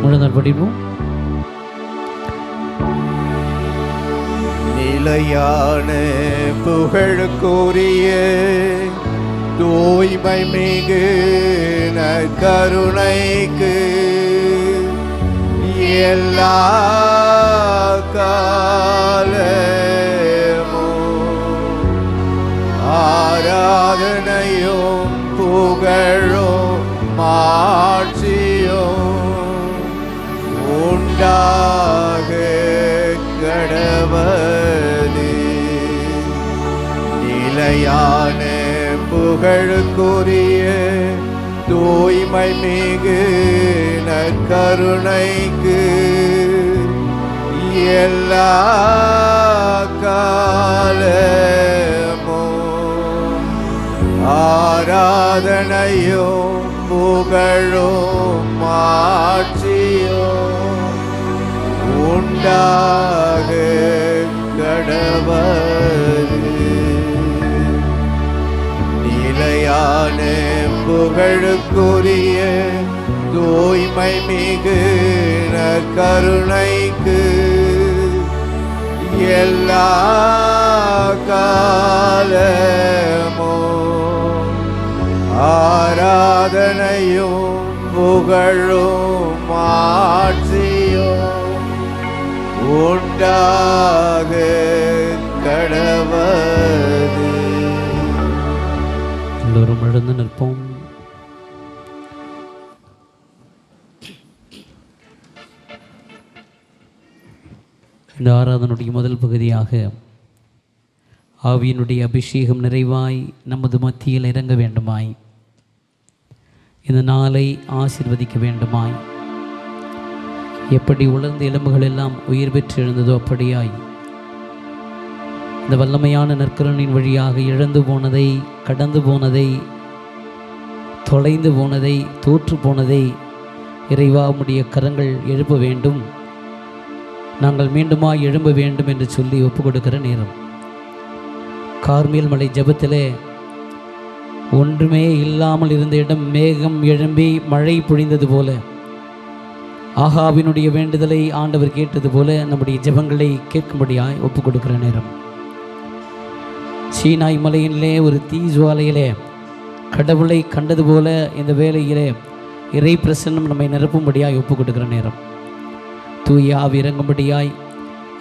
முழுதால் படிப்போம். நிலையான புகழுக்குரிய தூய்மை மிகு நற்கருணைக்கு எல்லா காலமும் ஆராதனையும் புகழும் மாட்சியும் உண்டாக கடவது. நிலையான புகழுக்குரிய தூய்மை மிகு நற்கருணைக்கு எல்லா காலமும் ஆராதனையும் புகழும் மாட்சியும் உண்டாக கடவது. நிலையான புகழுக்குரிய தூய்மை மிகு நற்கருணைக்கு எல்லா காலமும் ஆராதனையும் புகழும் மாட்சியும் உண்டாக கடவது. எல்லோரும் எழுந்து நிற்போம். இந்த ஆராதனுடைய முதல் பகுதியாக ஆவியினுடைய அபிஷேகம் நிறைவாய் நமது மத்தியில் இறங்க வேண்டுமாய், இந்த நாளை ஆசீர்வதிக்க வேண்டுமாய், எப்படி உலர்ந்த எலும்புகள் எல்லாம் உயிர் பெற்று எழுந்ததோ அப்படியாய் இந்த வல்லமையான நற்கருணையின் வழியாக இழந்து போனதை, கடந்து போனதை, தொலைந்து போனதை, தோற்று போனதை இறைவா உம்முடைய கரங்கள் எழுப்ப வேண்டும், நாங்கள் மீண்டுமாய் எழும்ப வேண்டும் என்று சொல்லி ஒப்பு கொடுக்கிற நேரம். கார்மேல் மலை ஜெபத்திலே ஒன்றுமே இல்லாமல் இருந்த இடம் மேகம் எழும்பி மழை பொழிந்தது போல, ஆகாவினுடைய வேண்டுதலை ஆண்டவர் கேட்டது போல நம்முடைய ஜெபங்களை கேட்கும்படியாய் ஒப்பு கொடுக்கிற நேரம். சீனாய் மலையிலே ஒரு தீ ஜுவாலையிலே கடவுளை கண்டது போல இந்த வேளையிலே இறை பிரசன்னம் நம்மை நிரப்பும்படியாய் ஒப்பு கொடுக்கிற நேரம். தூய ஆவி இறங்கும்படியாய்,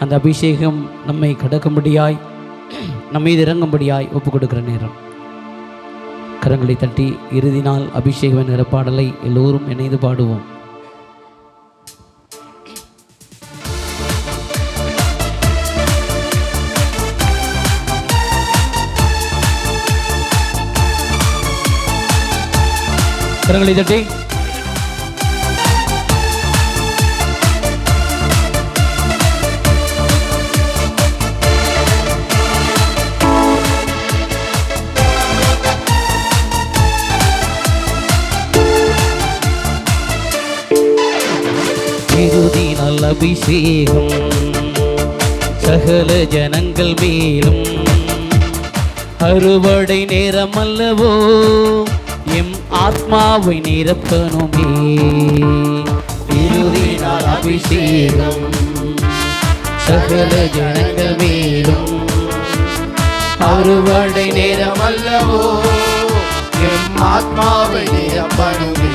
அந்த அபிஷேகம் நம்மை கடக்கும்படியாய், நம்மீது இறங்கும்படியாய் ஒப்பு கொடுக்கிற நேரம். கரங்களை தட்டி இறுதி நாள் அபிஷேகம் என்கிற பாடலை எல்லோரும் இணைந்து பாடுவோம். கரங்களை தட்டி இறுதி நாள் அபிஷேகம் சகல ஜனங்கள் மேலும், அறுவடை நேரம் அல்லவோ எம் ஆத்மாவை நிரப்பனுமே. இறுதி நாள் அபிஷேகம் சகல ஜனங்கள் மேலும், அறுவடை நேரம் அல்லவோ எம் ஆத்மாவை நிரப்பனுமே.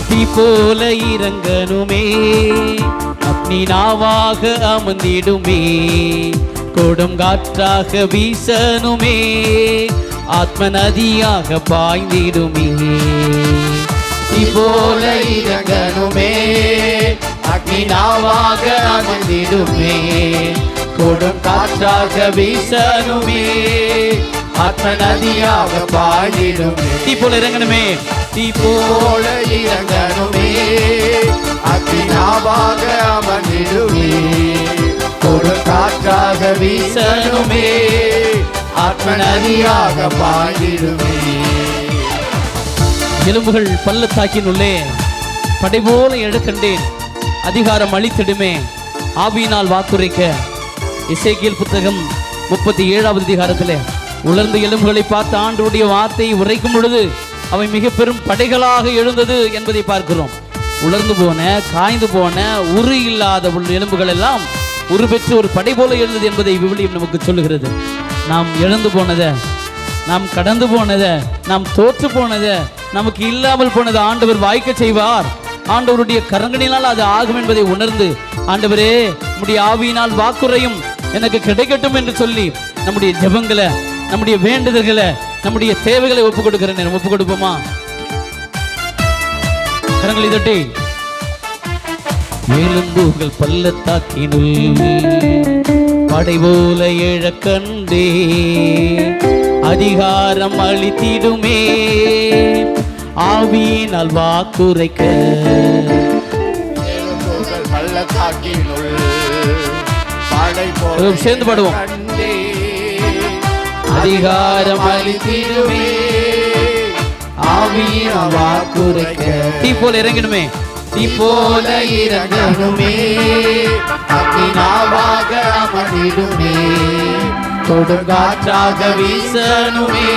தீ போல இறங்கனுமே, அக்னி நாவாக அமர்ந்திடுமே, கொடும் காற்றாக வீசனுமே, ஆத்ம நதியாக பாய்ந்திடுமே. தீ போல இறங்கனுமே, அக்னி நாவாக அமர்ந்திடுமே, கொடும் காற்றாக வீசனுமே, ஆத்ம நதியாக பாய்ந்திடுமே. தீ போல இறங்கணுமே, தீ போல இறங்கணுமே, அக்னி நாவாக அமர்ந்திடுமே, கொடும் காற்றாக வீசனுமே, ஆத்ம நதியாக பாய்ந்திடுமே. எலும்புகள் பள்ளத்தாக்கின் உள்ளே படை போல எடுக்கண்டேன், அதிகாரம் அளித்திடுமே, ஆவியினால் வாக்குரைக்க. எசேக்கியேல் புத்தகம் 37வது அதிகாரத்திலே உலர்ந்த எலும்புகளை பார்த்து ஆண்டவருடைய வார்த்தையை உரைக்கும் பொழுது அவை மிக பெரும் படைகளாக எழுந்தது என்பதை பார்க்கிறோம். உலர்ந்து போன, காய்ந்து போன, உரு இல்லாத எலும்புகள் எல்லாம் உரு பெற்று ஒரு படை போல எழுந்தது என்பதை விவிலியம் நமக்கு சொல்லுகிறது. நாம் இழந்து போனதை, நாம் கடந்து போனதை, நாம் தோற்று போனதை, நமக்கு இல்லாமல் போனதை ஆண்டவர் வாய்க்க செய்வார். ஆண்டவருடைய கரங்களினால் அது ஆகும் என்பதை உணர்ந்து, ஆண்டவரே நம்முடைய ஆவியினால் வாக்குறையும் எனக்கு கிடைக்கட்டும் என்று சொல்லி நம்முடைய ஜெபங்களை, நம்முடைய வேண்டுதல்களை, நம்முடைய தேவைகளை ஒப்புக் கொடுக்கிற நேரம் ஒப்புக் கொடுப்போமா? கரங்களை தட்டி. எலும்புகள் பள்ளத்தாக்கினுள் படை போல எழ கண்டே, அதிகாரம் அளித்திடுமே ஆவியினால் வாக்குரைக்க. சேர்ந்து பாடுவோம். அதிகாரம் அளித்திடுமே ஆவியினால் வாக்குரைக்க. தீ போல இறங்கணுமே, தீ போல இறங்கணுமே, அக்கினாவாக அமர்ந்திடுமே, கொடுங்காற்றாக வீசணுமே,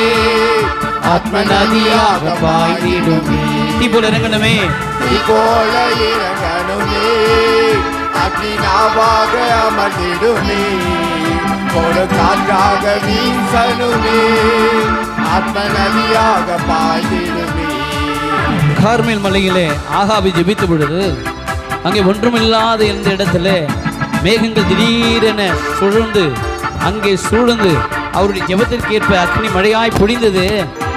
ஆத்ம நதியாக பாய்ந்திடுமே. தீ போல இறங்கணுமே, தீ போல இறங்கணுமே, அக்கினாவாக அமர்ந்திடுமே, கொடுங்காற்றாக வீசணுமே, ஆத்ம நதியாக பாய்ந்திடுமே. கார்மேல் மலையிலே ஆகாபி ஜெபித்த பொழுது அங்கே ஒன்றுமில்லாத இந்த இடத்துல மேகங்கள் திடீரென சுழந்து அங்கே சூழ்ந்து அவருடைய ஜெபத்திற்கு ஏற்ப அக்னி மழையாய் பொழிந்தது.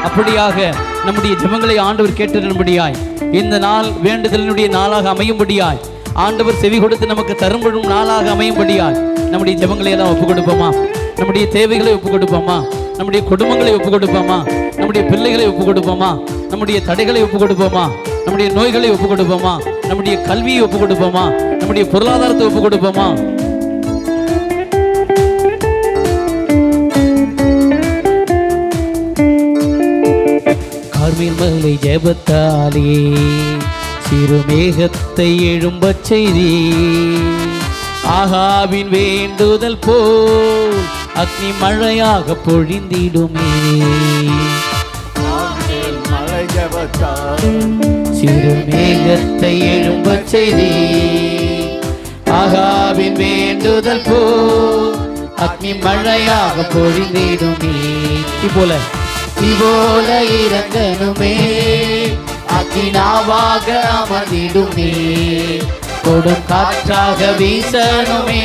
அப்படியாக நம்முடைய ஜெபங்களை ஆண்டவர் கேட்டிரும்படியாய் இந்த நாள் வேண்டுதலினுடைய நாளாக அமையும்படியாய் ஆண்டவர் செவி கொடுத்து நமக்கு தரும்படும் நாளாக அமையும்படியாய் நம்முடைய ஜெபங்களை எல்லாம் ஒப்புக் கொடுப்போமா? நம்முடைய தேவைகளை ஒப்புக் கொடுப்போமா? நம்முடைய குடும்பங்களை ஒப்புக் கொடுப்போமா? நம்முடைய பிள்ளைகளை ஒப்புக் கொடுப்போமா? நம்முடைய தடைகளை ஒப்புக் கொடுப்போமா? நம்முடைய நோய்களை ஒப்புக் கொடுப்போமா? நம்முடைய கல்வியை ஒப்புக் கொடுப்போமா? நம்முடைய பொருளாதாரத்தை ஒப்புக் கொடுப்போமா? கார்மேல் மலை ஜெபத்தாலே சிறு மேகத்தை எழும்பச் செய்தி, ஆகாவின் வேண்டுதல் போல் அக்னி மழையாக பொழிந்திடுமே. சிறு மேகத்தை எழும்பச் செய்தி, ஆகாவின் வேண்டுதல் போல் அக்னி மழையாக பொழிந்திடுமே. இவ்வோல இறங்கணுமே, அக்கினாவாக அமர்ந்திடுமே, கொடும் காற்றாக வீசணுமே,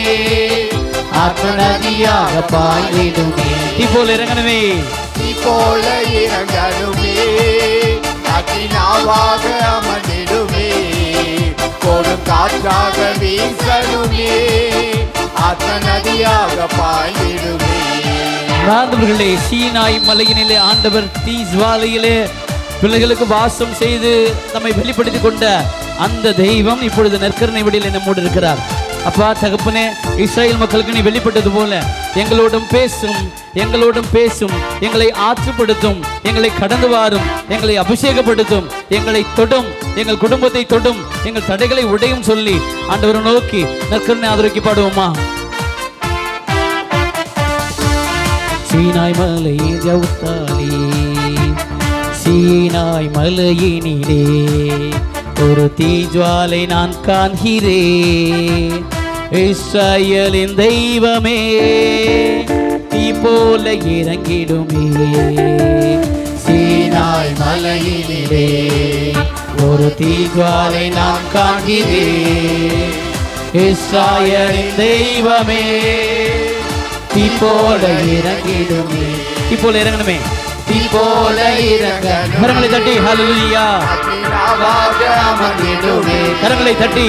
ஆத்ம நதியாக பாய்ந்திடுமே. இவ்வோல இறங்கணுமே, போல இறங்கணுமே, அக்கினாவாக அமர்ந்திடுமே, கொடும் காற்றாக வீசணுமே, ஆத்ம நதியாக பாய்ந்திடுமே. ஆண்டவர்களே, சீனாய் மலையினிலே ஆண்டவர் தீ ஜுவாலையிலே பிள்ளைகளுக்கு வாசம் செய்து நம்மை வெளிப்படுத்தி கொண்ட அந்த தெய்வம் இப்பொழுது நற்கருணை வழியில் நம்மோடு இருக்கிறார். அப்பா தகப்பனே, இஸ்ரவேல் மக்களுக்கு நீ வெளிப்பட்டது போல எங்களோடும் பேசும், எங்களோடும் பேசும், எங்களை ஆற்றுப்படுத்தும், எங்களை கடந்து வாரும், எங்களை அபிஷேகப்படுத்தும், எங்களை தொடும், எங்கள் குடும்பத்தை தொடும், எங்கள் தடைகளை உடையும் சொல்லி ஆண்டவரை நோக்கி நற்கருணை ஆதரவுக்கு பாடுவோமா? சீனாய் மலையை ஜவுத்தாலே, சீனாய் மலையினிலே ஒரு தீஜ்வாலை நான் காண்கிறேன். இஸ்ரவேலின் தெய்வமே தீ போல இறங்கிடுமே. சீனாய் மலையினிலே ஒரு தீஜ்வாலை நான் காண்கிறேன். இஸ்ரவேலின் தெய்வமே தீ போல இறங்கிடுமே. தீ போல இறங்கணுமே, தீ போல இறங்கணும். கரங்களை தட்டி ஹல்லேலூயா. அக்கினாவாக அமர்ந்திடுமே, கரங்களை தட்டி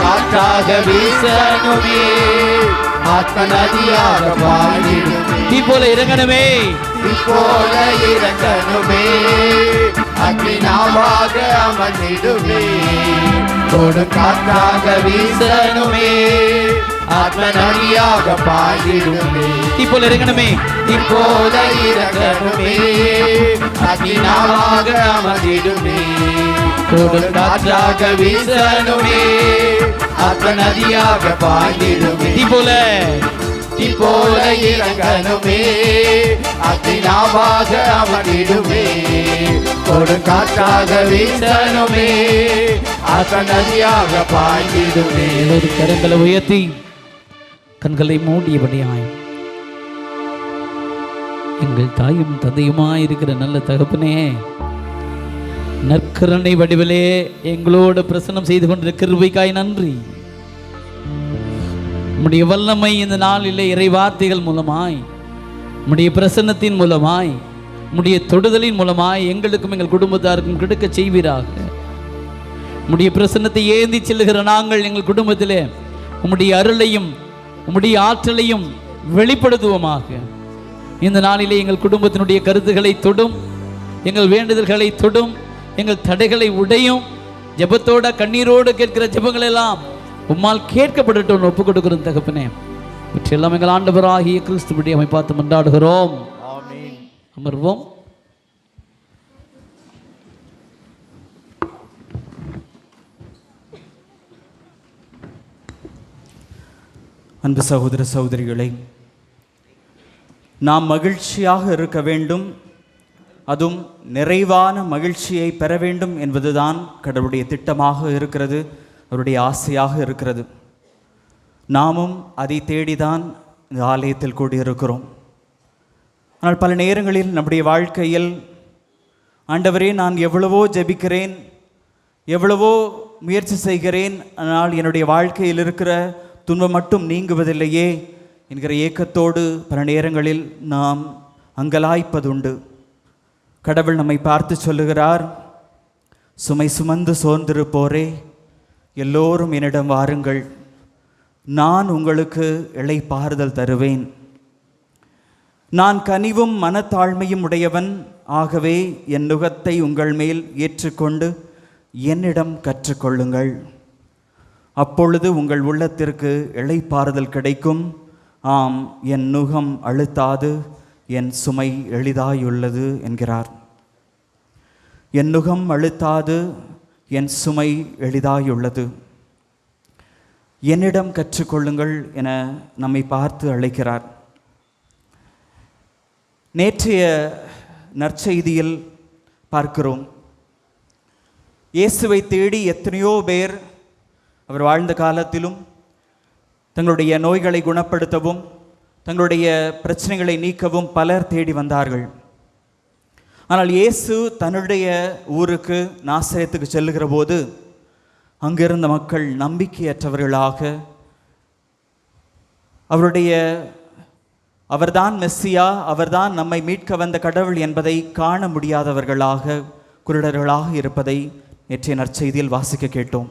காற்றாக வீசணுமே, ஆத்ம நதியாக பாய்ந்திடுமே. தீ போல இறங்கணுமே, தீ போல இறங்கணுமே, அக்கினாவாக அமர்ந்திடுமே, கொடும் காற்றாக வீசணுமே, ஆத்ம நதியாக பாய்ந்திடுமே. தீ போல இறங்கணுமே, தீ போல இறங்கணுமே, அக்கினாவாக அமர்ந்திடுமே, கொடும் காற்றாக வீசணுமே, ஆத்ம நதியாக பாய்ந்திடுமே. தீ போல தீ போல இறங்கணுமே, அக்னிநாவாக அமர்ந்திடுமே, கொடுங்காற்றாக வீசணுமே, ஆற்ற நதியாக பாய்ந்திடுமே. எல்லோரும் கரங்களை உயர்த்தி கண்களை மூடியபடியாய் எங்கள் தாயும் தந்தையுமாய் இருக்கிற நல்ல தகப்பனே, நற்கருணை வடிவிலே எங்களோடு பிரசன்னம் செய்து கொண்டிருக்கிற கிருபைக்காய் நன்றி. உம்முடைய வல்லமை இந்த நாளிலே இறை வார்த்தைகள் மூலமாய், உம்முடைய பிரசன்னத்தின் மூலமாய், உம்முடைய தொடுதலின் மூலமாய் எங்களுக்கும் எங்கள் குடும்பத்தாருக்கும் கிடைக்க செய்வீராக. உம்முடைய பிரசன்னத்தை ஏந்தி செல்லுகிற நாங்கள் எங்கள் குடும்பத்திலே உம்முடைய அருளையும் உம்முடைய ஆற்றலையும் வெளிப்படுத்துவோமாக. இந்த நாளிலே எங்கள் குடும்பத்தினுடைய கருத்துக்களை தொடும், எங்கள் வேண்டுதல்களை தொடும், எங்கள் தடைகளை உடையும். ஜெபத்தோட கண்ணீரோடு கேட்கிற ஜெபங்கள் எல்லாம் உம்மால் கேட்கப்படட்டும் ஒப்புக் கொடுக்கிறோம் தகப்பனே. இவற்றையெல்லாம் எங்கள் ஆண்டவராகிய கிறிஸ்துவினுடைய அமை பார்த்து மன்றாடுகிறோம். ஆமென். அமர்வோம். அன்பு சகோதர சகோதரிகளை, நாம் மகிழ்ச்சியாக இருக்க வேண்டும், அதுவும் நிறைவான மகிழ்ச்சியை பெற வேண்டும் என்பதுதான் கடவுளுடைய திட்டமாக இருக்கிறது, அவருடைய ஆசையாக இருக்கிறது. நாமும் அதை தேடிதான் இந்த ஆலயத்தில் கூடியிருக்கிறோம். ஆனால் பல நேரங்களில் நம்முடைய வாழ்க்கையில், ஆண்டவரே நான் எவ்வளவோ ஜெபிக்கிறேன், எவ்வளவோ முயற்சி செய்கிறேன், ஆனால் என்னுடைய வாழ்க்கையில் இருக்கிற துன்பம் மட்டும் நீங்குவதில்லையே என்கிற ஏக்கத்தோடு பல நேரங்களில் நாம் அங்கலாய்ப்பதுண்டு. கடவுள் நம்மை பார்த்து சொல்லுகிறார், சுமை சுமந்து சோர்ந்திருப்போரே எல்லோரும் என்னிடம் வாருங்கள், நான் உங்களுக்கு இளைப்பாறுதல் தருவேன். நான் கனிவும் மனத்தாழ்மையும் உடையவன், ஆகவே என் நுகத்தை உங்கள் மேல் ஏற்றுக்கொண்டு என்னிடம் கற்றுக்கொள்ளுங்கள். அப்பொழுது உங்கள் உள்ளத்திற்கு இளைப்பாறுதல் கிடைக்கும். ஆம், என் நுகம் அழுத்தாது, என் சுமை எளிதாயுள்ளது என்கிறார். என் நுகம் அழுத்தாது, என் சுமை எளிதாயுள்ளது. என்னிடம் கற்றுக்கொள்ளுங்கள் என நம்மை பார்த்து அழைக்கிறார். நேற்றைய நற்செய்தியில் பார்க்கிறோம், இயேசுவை தேடி எத்தனையோ பேர் அவர் வாழ்ந்த காலத்திலும் தங்களுடைய நோய்களை குணப்படுத்தவும் தங்களுடைய பிரச்சனைகளை நீக்கவும் பலர் தேடி வந்தார்கள். ஆனால் இயேசு தன்னுடைய ஊருக்கு நாசரேத்துக்கு செல்லுகிற போது அங்கிருந்த மக்கள் நம்பிக்கையற்றவர்களாக, அவர்தான் மெஸ்ஸியா, அவர்தான் நம்மை மீட்க வந்த கடவுள் என்பதை காண முடியாதவர்களாக, குருடர்களாக இருப்பதை நேற்றைய நற்செய்தியில் வாசிக்க கேட்டோம்.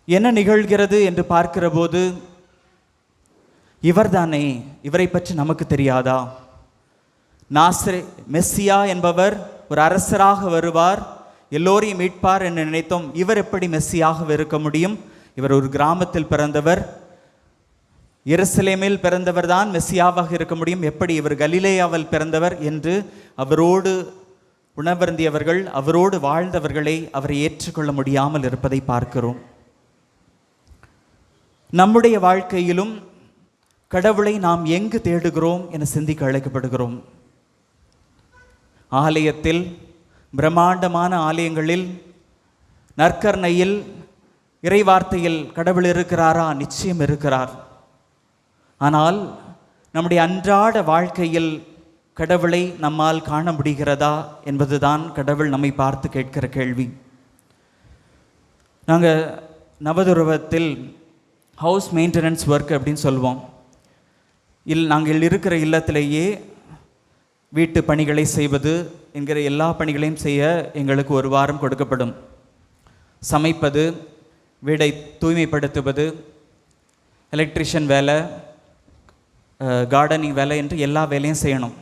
என்ன நிகழ்கிறது என்று பார்க்கிற போது, இவர்தானே, இவரை பற்றி நமக்கு தெரியாதா? மெஸ்ஸியா என்பவர் ஒரு அரசராக வருவார், எல்லோரையும் மீட்பார் என்று நினைத்தோம். இவர் எப்படி மெஸ்ஸியாக இருக்க முடியும்? இவர் ஒரு கிராமத்தில் பிறந்தவர், எருசலேமில் பிறந்தவர் தான் மெஸ்ஸியாவாக இருக்க முடியும். எப்படி இவர் கலிலேயாவில் பிறந்தவர் என்று அவரோடு உணவருந்தியவர்கள், அவரோடு வாழ்ந்தவர்களை அவரை ஏற்றுக்கொள்ள முடியாமல் இருப்பதை பார்க்கிறோம். நம்முடைய வாழ்க்கையிலும் கடவுளை நாம் எங்கு தேடுகிறோம் என சிந்திக்க அழைக்கப்படுகிறோம். ஆலயத்தில், பிரம்மாண்டமான ஆலயங்களில், நற்கருணையில், இறைவார்த்தையில் கடவுள் இருக்கிறாரா? நிச்சயம் இருக்கிறார். ஆனால் நம்முடைய அன்றாட வாழ்க்கையில் கடவுளை நம்மால் காண முடிகிறதா என்பதுதான் கடவுள் நம்மை பார்த்து கேட்கிற கேள்வி. நாங்கள் நவதுருவத்தில் ஹவுஸ் மெயின்டெனன்ஸ் ஒர்க் அப்படின்னு சொல்லுவோம். நாங்கள் இருக்கிற இல்லத்திலேயே வீட்டு பணிகளை செய்வது என்கிற எல்லா பணிகளையும் செய்ய எங்களுக்கு ஒரு வாரம் கொடுக்கப்படும். சமைப்பது, வீடை தூய்மைப்படுத்துவது, எலக்ட்ரிஷியன் வேலை, கார்டனிங் வேலை என்று எல்லா வேலையும் செய்யணும்.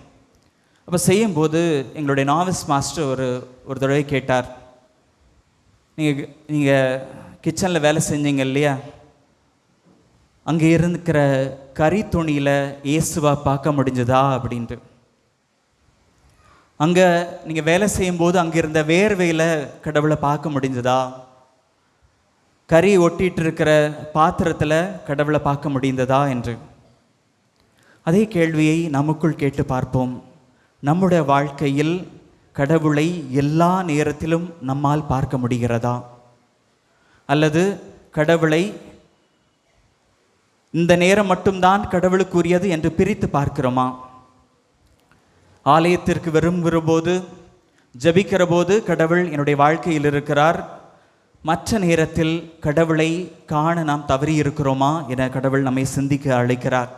அப்போ செய்யும்போது எங்களுடைய நாவிஸ் மாஸ்டர் ஒரு தடவை கேட்டார், நீங்கள் கிச்சனில் வேலை செஞ்சீங்க இல்லையா, அங்கே இருக்கிற கறி துணியில் இயேசுவா பார்க்க முடிஞ்சதா அப்படின்ட்டு. அங்கே நீங்கள் வேலை செய்யும்போது அங்கே இருந்த வேர்வையில் கடவுளை பார்க்க முடிஞ்சதா? கறி ஒட்டிகிட்டு இருக்கிற பாத்திரத்தில் கடவுளை பார்க்க முடிந்ததா என்று. அதே கேள்வியை நமக்குள் கேட்டு பார்ப்போம். நம்முடைய வாழ்க்கையில் கடவுளை எல்லா நேரத்திலும் நம்மால் பார்க்க முடிகிறதா? அல்லது கடவுளை இந்த நேரம் மட்டும்தான் கடவுளுக்குரியது என்று பிரித்து பார்க்கிறோமா? ஆலயத்திற்கு விரும்புகிறபோது, ஜபிக்கிற போது கடவுள் என்னுடைய வாழ்க்கையில் இருக்கிறார், மற்ற நேரத்தில் கடவுளை காண நாம் தவறி இருக்கிறோமா என கடவுள் நம்மை சிந்திக்க அழைக்கிறார்.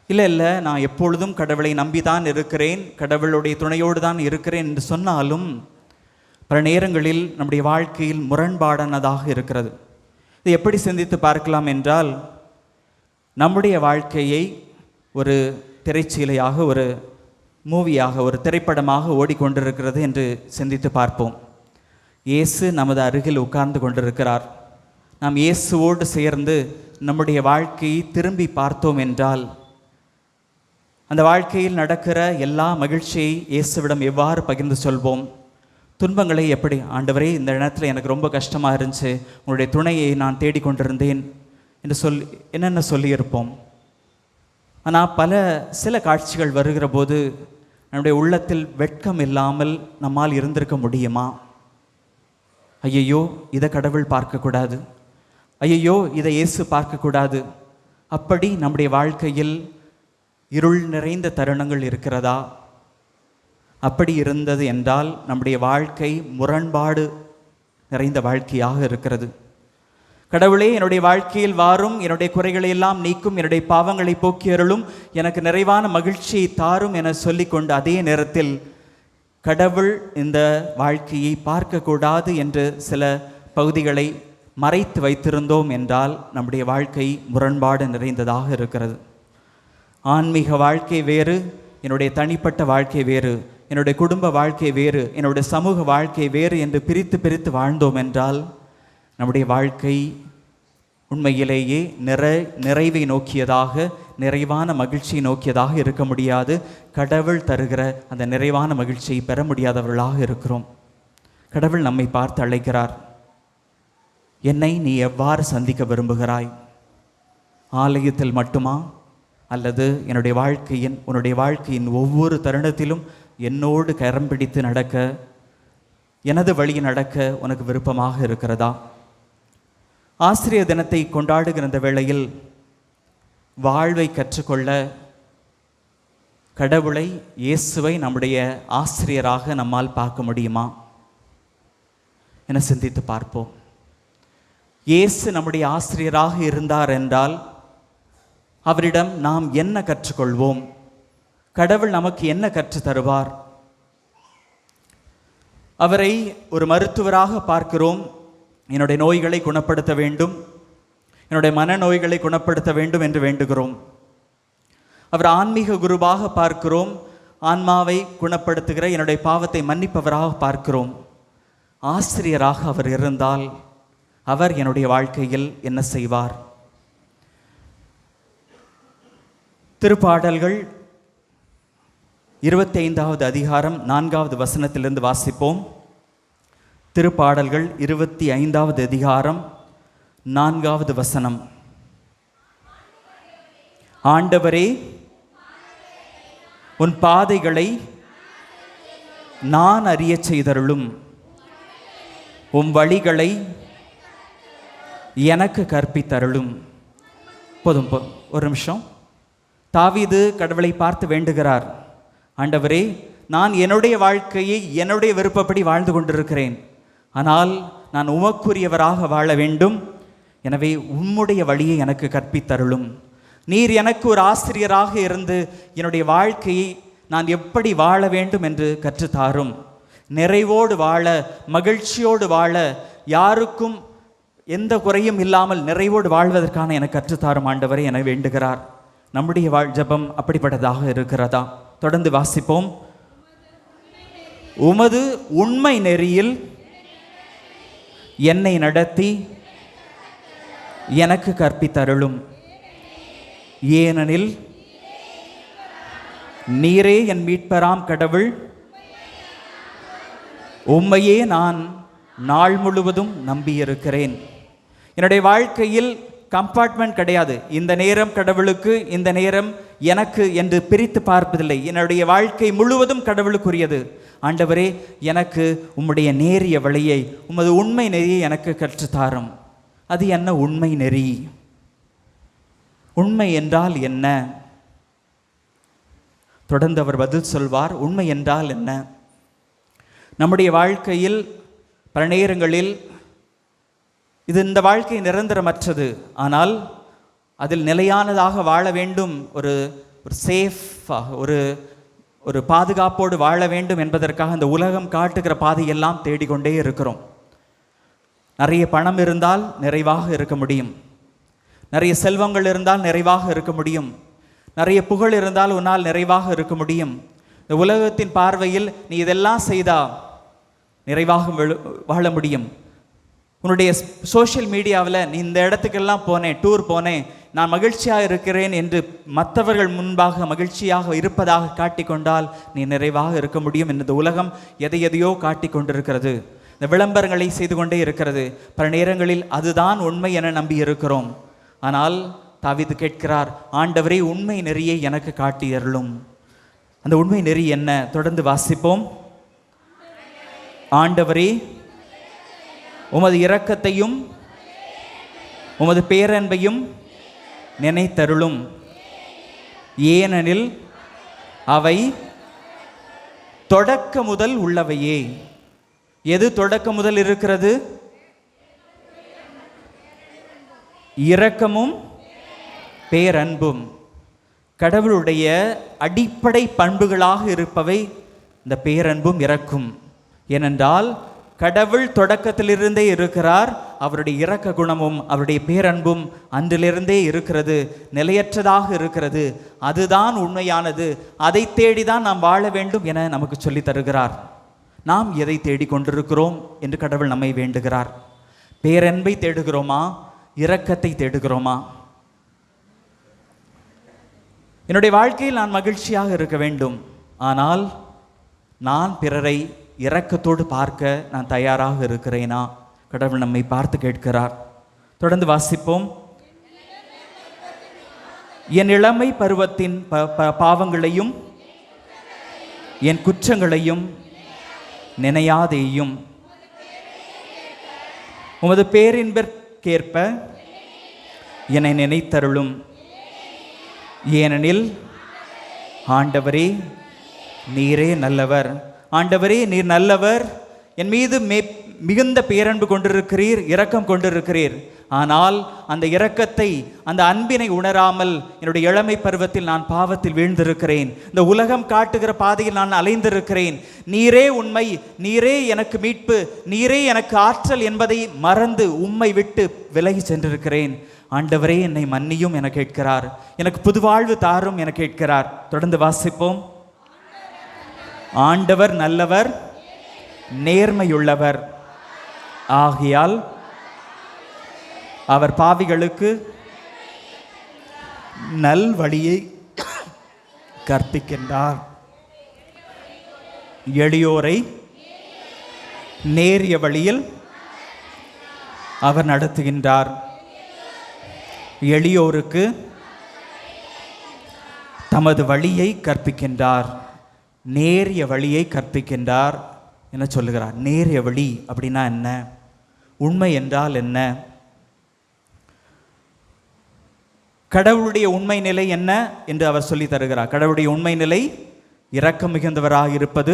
இல்லை, நான் எப்பொழுதும் கடவுளை நம்பிதான் இருக்கிறேன், கடவுளுடைய துணையோடு தான் இருக்கிறேன் என்று சொன்னாலும் பல நேரங்களில் நம்முடைய வாழ்க்கையில் முரண்பாடானதாக இருக்கிறது. இது எப்படி சிந்தித்து பார்க்கலாம் என்றால், நம்முடைய வாழ்க்கையை ஒரு திரைச்சீலையாக, ஒரு மூவியாக, ஒரு திரைப்படமாக ஓடிக்கொண்டிருக்கிறது என்று சிந்தித்து பார்ப்போம். இயேசு நமது அருகில் உட்கார்ந்து கொண்டிருக்கிறார். நாம் இயேசுவோடு சேர்ந்து நம்முடைய வாழ்க்கையை திரும்பி பார்த்தோம் என்றால், அந்த வாழ்க்கையில் நடக்கிற எல்லா மகிழ்ச்சியை இயேசுவிடம் எவ்வாறு பகிர்ந்து சொல்வோம்? துன்பங்களை எப்படி, ஆண்டவரே இந்த இடத்துல எனக்கு ரொம்ப கஷ்டமாக இருந்துச்சு, உங்களுடைய துணையை நான் தேடிக்கொண்டிருந்தேன் என்று என்னென்ன சொல்லியிருப்போம். ஆனால் சில காட்சிகள் வருகிற போது நம்முடைய உள்ளத்தில் வெட்கம் இல்லாமல் நம்மால் இருந்திருக்க முடியுமா? ஐயையோ, இதை கடவுள் பார்க்கக்கூடாது, ஐயையோ இதை இயேசு பார்க்கக்கூடாது, அப்படி நம்முடைய வாழ்க்கையில் இருள் நிறைந்த தருணங்கள் இருக்கிறதா? அப்படி இருந்தது என்றால் நம்முடைய வாழ்க்கை முரண்பாடு நிறைந்த வாழ்க்கையாக இருக்கிறது. கடவுளே என்னுடைய வாழ்க்கையில் வாரும், என்னுடைய குறைகளை எல்லாம் நீக்கும், என்னுடைய பாவங்களை போக்கி அருளும், எனக்கு நிறைவான மகிழ்ச்சியை தாரும் என சொல்லிக்கொண்டு அதே நேரத்தில் கடவுள் இந்த வாழ்க்கையை பார்க்கக்கூடாது என்று சில பகுதிகளை மறைத்து வைத்திருந்தோம் என்றால் நம்முடைய வாழ்க்கை முரண்பாடு நிறைந்ததாக இருக்கிறது. ஆன்மீக வாழ்க்கை வேறு, என்னுடைய தனிப்பட்ட வாழ்க்கை வேறு, என்னுடைய குடும்ப வாழ்க்கை வேறு, என்னுடைய சமூக வாழ்க்கை வேறு என்று பிரித்து வாழ்ந்தோம் என்றால் நம்முடைய வாழ்க்கை உண்மையிலேயே நிறைவை நோக்கியதாக, நிறைவான மகிழ்ச்சியை நோக்கியதாக இருக்க முடியாது. கடவுள் தருகிற அந்த நிறைவான மகிழ்ச்சியை பெற முடியாதவர்களாக இருக்கிறோம். கடவுள் நம்மை பார்த்து அழைக்கிறார். என்னை நீ எவ்வாறு சந்திக்க விரும்புகிறாய்? ஆலயத்தில் மட்டுமா? அல்லது உன்னுடைய வாழ்க்கையின் ஒவ்வொரு தருணத்திலும் என்னோடு கரம் பிடித்து நடக்க, எனது வழியில் நடக்க உனக்கு விருப்பமாக இருக்கிறதா? ஆசிரியர் தினத்தை கொண்டாடுகிற இந்த வேளையில் வாழ்வை கற்றுக்கொள்ள கடவுளை, இயேசுவை நம்முடைய ஆசிரியராக நம்மால் பார்க்க முடியுமா என சிந்தித்து பார்ப்போம். இயேசு நம்முடைய ஆசிரியராக இருந்தார் என்றால் அவரிடம் நாம் என்ன கற்றுக்கொள்வோம்? கடவுள் நமக்கு என்ன கற்று தருவார்? அவரை ஒரு மருத்துவராக பார்க்கிறோம். என்னுடைய நோய்களை குணப்படுத்த வேண்டும், என்னுடைய மனநோய்களை குணப்படுத்த வேண்டும் என்று வேண்டுகிறோம். அவர் ஆன்மீக குருவாக பார்க்கிறோம். ஆன்மாவை குணப்படுத்துகிற, என்னுடைய பாவத்தை மன்னிப்பவராக பார்க்கிறோம். ஆசிரியராக அவர் இருந்தால் அவர் என்னுடைய வாழ்க்கையில் என்ன செய்வார்? திருப்பாடல்கள் 25வது அதிகாரம் 4வது வசனத்திலிருந்து வாசிப்போம். திருப்பாடல்கள் 25வது அதிகாரம் 4வது வசனம். ஆண்டவரே, உன் பாதைகளை நான் அறிய செய்தருளும், உம் வழிகளை எனக்கு கற்பித்தருளும். போதும், ஒரு நிமிஷம். தாவீது கடவுளை பார்த்து வேண்டுகிறார். ஆண்டவரே, நான் என்னுடைய வாழ்க்கையை என்னுடைய விருப்பப்படி வாழ்ந்து கொண்டிருக்கிறேன், ஆனால் நான் உமக்குரியவராக வாழ வேண்டும். எனவே உம்முடைய வழியை எனக்கு கற்பித்தருளும். நீர் எனக்கு ஒரு ஆசிரியராக இருந்து என்னுடைய வாழ்க்கையை நான் எப்படி வாழ வேண்டும் என்று கற்றுத்தாரும். நிறைவோடு வாழ, மகிழ்ச்சியோடு வாழ, யாருக்கும் எந்த குறையும் இல்லாமல் நிறைவோடு வாழ்வதற்கான எனக்கு கற்றுத்தாரும் ஆண்டவரே என வேண்டுகிறார். நம்முடைய ஜெபம் அப்படிப்பட்டதாக இருக்கிறதா? தொடர்ந்து வாசிப்போம். உமது உண்மை நெறியில் என்னை நடத்தி எனக்கு கற்பித்தருளும், ஏனெனில் நீரே என் மீட்பராம் கடவுள், உம்மையே நான் நாள் முழுவதும் நம்பியிருக்கிறேன். என்னுடைய வாழ்க்கையில் கம்பார்ட்மெண்ட் கிடையாது. இந்த நேரம் கடவுளுக்கு, இந்த நேரம் எனக்கு என்று பிரித்து பார்ப்பதில்லை. என்னுடைய வாழ்க்கை முழுவதும் கடவுளுக்குரியது. ஆண்டவரே, எனக்கு உம்முடைய நேரிய வழியை, உமது உண்மை நெறியை எனக்கு கற்றுத்தாரும். அது என்ன உண்மை நெறி? உண்மை என்றால் என்ன? தொடர்ந்து அவர் பதில் சொல்வார். உண்மை என்றால் என்ன? நம்முடைய வாழ்க்கையில் பல நேரங்களில் இந்த வாழ்க்கை நிரந்தரமற்றது. ஆனால் அதில் நிலையானதாக வாழ வேண்டும், ஒரு சேஃபாக, ஒரு பாதுகாப்போடு வாழ வேண்டும் என்பதற்காக இந்த உலகம் காட்டுகிற பாதையெல்லாம் தேடிக்கொண்டே இருக்கிறோம். நிறைய பணம் இருந்தால் நிறைவாக இருக்க முடியும், நிறைய செல்வங்கள் இருந்தால் நிறைவாக இருக்க முடியும், நிறைய புகழ் இருந்தால் உன்னால் நிறைவாக இருக்க முடியும். இந்த உலகத்தின் பார்வையில் நீ இதெல்லாம் செய்தா நிறைவாக வாழ முடியும். உன்னுடைய சோஷியல் மீடியாவில் நீ இந்த இடத்துக்கெல்லாம் போனேன், டூர் போனேன், நான் மகிழ்ச்சியாக இருக்கிறேன் என்று மற்றவர்கள் முன்பாக மகிழ்ச்சியாக இருப்பதாக காட்டிக்கொண்டால் நீ நிறைவாக இருக்க முடியும். இந்த உலகம் எதையோ காட்டி கொண்டிருக்கிறது, இந்த விளம்பரங்களை செய்து கொண்டே இருக்கிறது. பல நேரங்களில் அதுதான் உண்மை என நம்பி இருக்கிறோம். ஆனால் தாவீது கேட்கிறார், ஆண்டவரே, உண்மை நெறியை எனக்கு காட்டியருளும். அந்த உண்மை நெறி என்ன? தொடர்ந்து வாசிப்போம். ஆண்டவரே, உமது இரக்கத்தையும் உமது பேரன்பையும் நினைத்தருளும், ஏனெனில் அவை தொடக்க முதல் உள்ளவையே. எது தொடக்க முதல் இருக்கிறது? இரக்கமும் பேரன்பும். கடவுளுடைய அடிப்படை பண்புகளாக இருப்பவை இந்த பேரன்பும் இரக்கும். ஏனென்றால் கடவுள் தொடக்கத்திலிருந்தே இருக்கிறார். அவருடைய இரக்க குணமும் அவருடைய பேரன்பும் அன்றிலிருந்தே இருக்கிறது, நிலையற்றதாக இருக்கிறது. அதுதான் உண்மையானது. அதை தேடிதான் நாம் வாழ வேண்டும் என நமக்கு சொல்லி தருகிறார். நாம் எதை தேடிக்கொண்டிருக்கிறோம் என்று கடவுள் நம்மை வேண்டுகிறார். பேரன்பை தேடுகிறோமா? இரக்கத்தை தேடுகிறோமா? என்னுடைய வாழ்க்கையில் நான் மகிழ்ச்சியாக இருக்க வேண்டும், ஆனால் நான் பிறரை இரக்கத்தோடு பார்க்க நான் தயாராக இருக்கிறேனா? கடவுள் நம்மை பார்த்து கேட்கிறார். தொடர்ந்து வாசிப்போம். என் இளமை பருவத்தின் பாவங்களையும் என் குற்றங்களையும் நினையாதேயும். உமது பேரின்பற்கேற்ப என்னை நினைத்தருளும், ஏனெனில் ஆண்டவரே, நீரே நல்லவர். ஆண்டவரே, நீர் நல்லவர், என் மீது மிகுந்த பேரன்பு கொண்டிருக்கிறீர், இரக்கம் கொண்டிருக்கிறீர். ஆனால் அந்த இரக்கத்தை, அந்த அன்பினை உணராமல் என்னுடைய இளமை பருவத்தில் நான் பாவத்தில் வீழ்ந்திருக்கிறேன். இந்த உலகம் காட்டுகிற பாதையில் நான் அலைந்திருக்கிறேன். நீரே உண்மை, நீரே எனக்கு மீட்பு, நீரே எனக்கு ஆற்றல் என்பதை மறந்து உம்மை விட்டு விலகி சென்றிருக்கிறேன். ஆண்டவரே, என்னை மன்னியும் என கேட்கிறார். எனக்கு புதுவாழ்வு தாரும் என கேட்கிறார். தொடர்ந்து வாசிப்போம். ஆண்டவர் நல்லவர், நேர்மையுள்ளவர், ஆகையால் அவர் பாவிகளுக்கு நல் வழியை கற்பிக்கின்றார், எளியோரை நேரிய வழியில் அவர் நடத்துகின்றார். எளியோருக்கு தமது வழியை கற்பிக்கின்றார், நேரிய வழியை கற்பிக்கின்றார் என சொல்லுகிறார். நேரிய வழி அப்படின்னா என்ன? உண்மை என்றால் என்ன? கடவுளுடைய உண்மை நிலை என்ன என்று அவர் சொல்லி தருகிறார். கடவுளுடைய உண்மை நிலை இரக்கம் மிகுந்தவராக இருப்பது,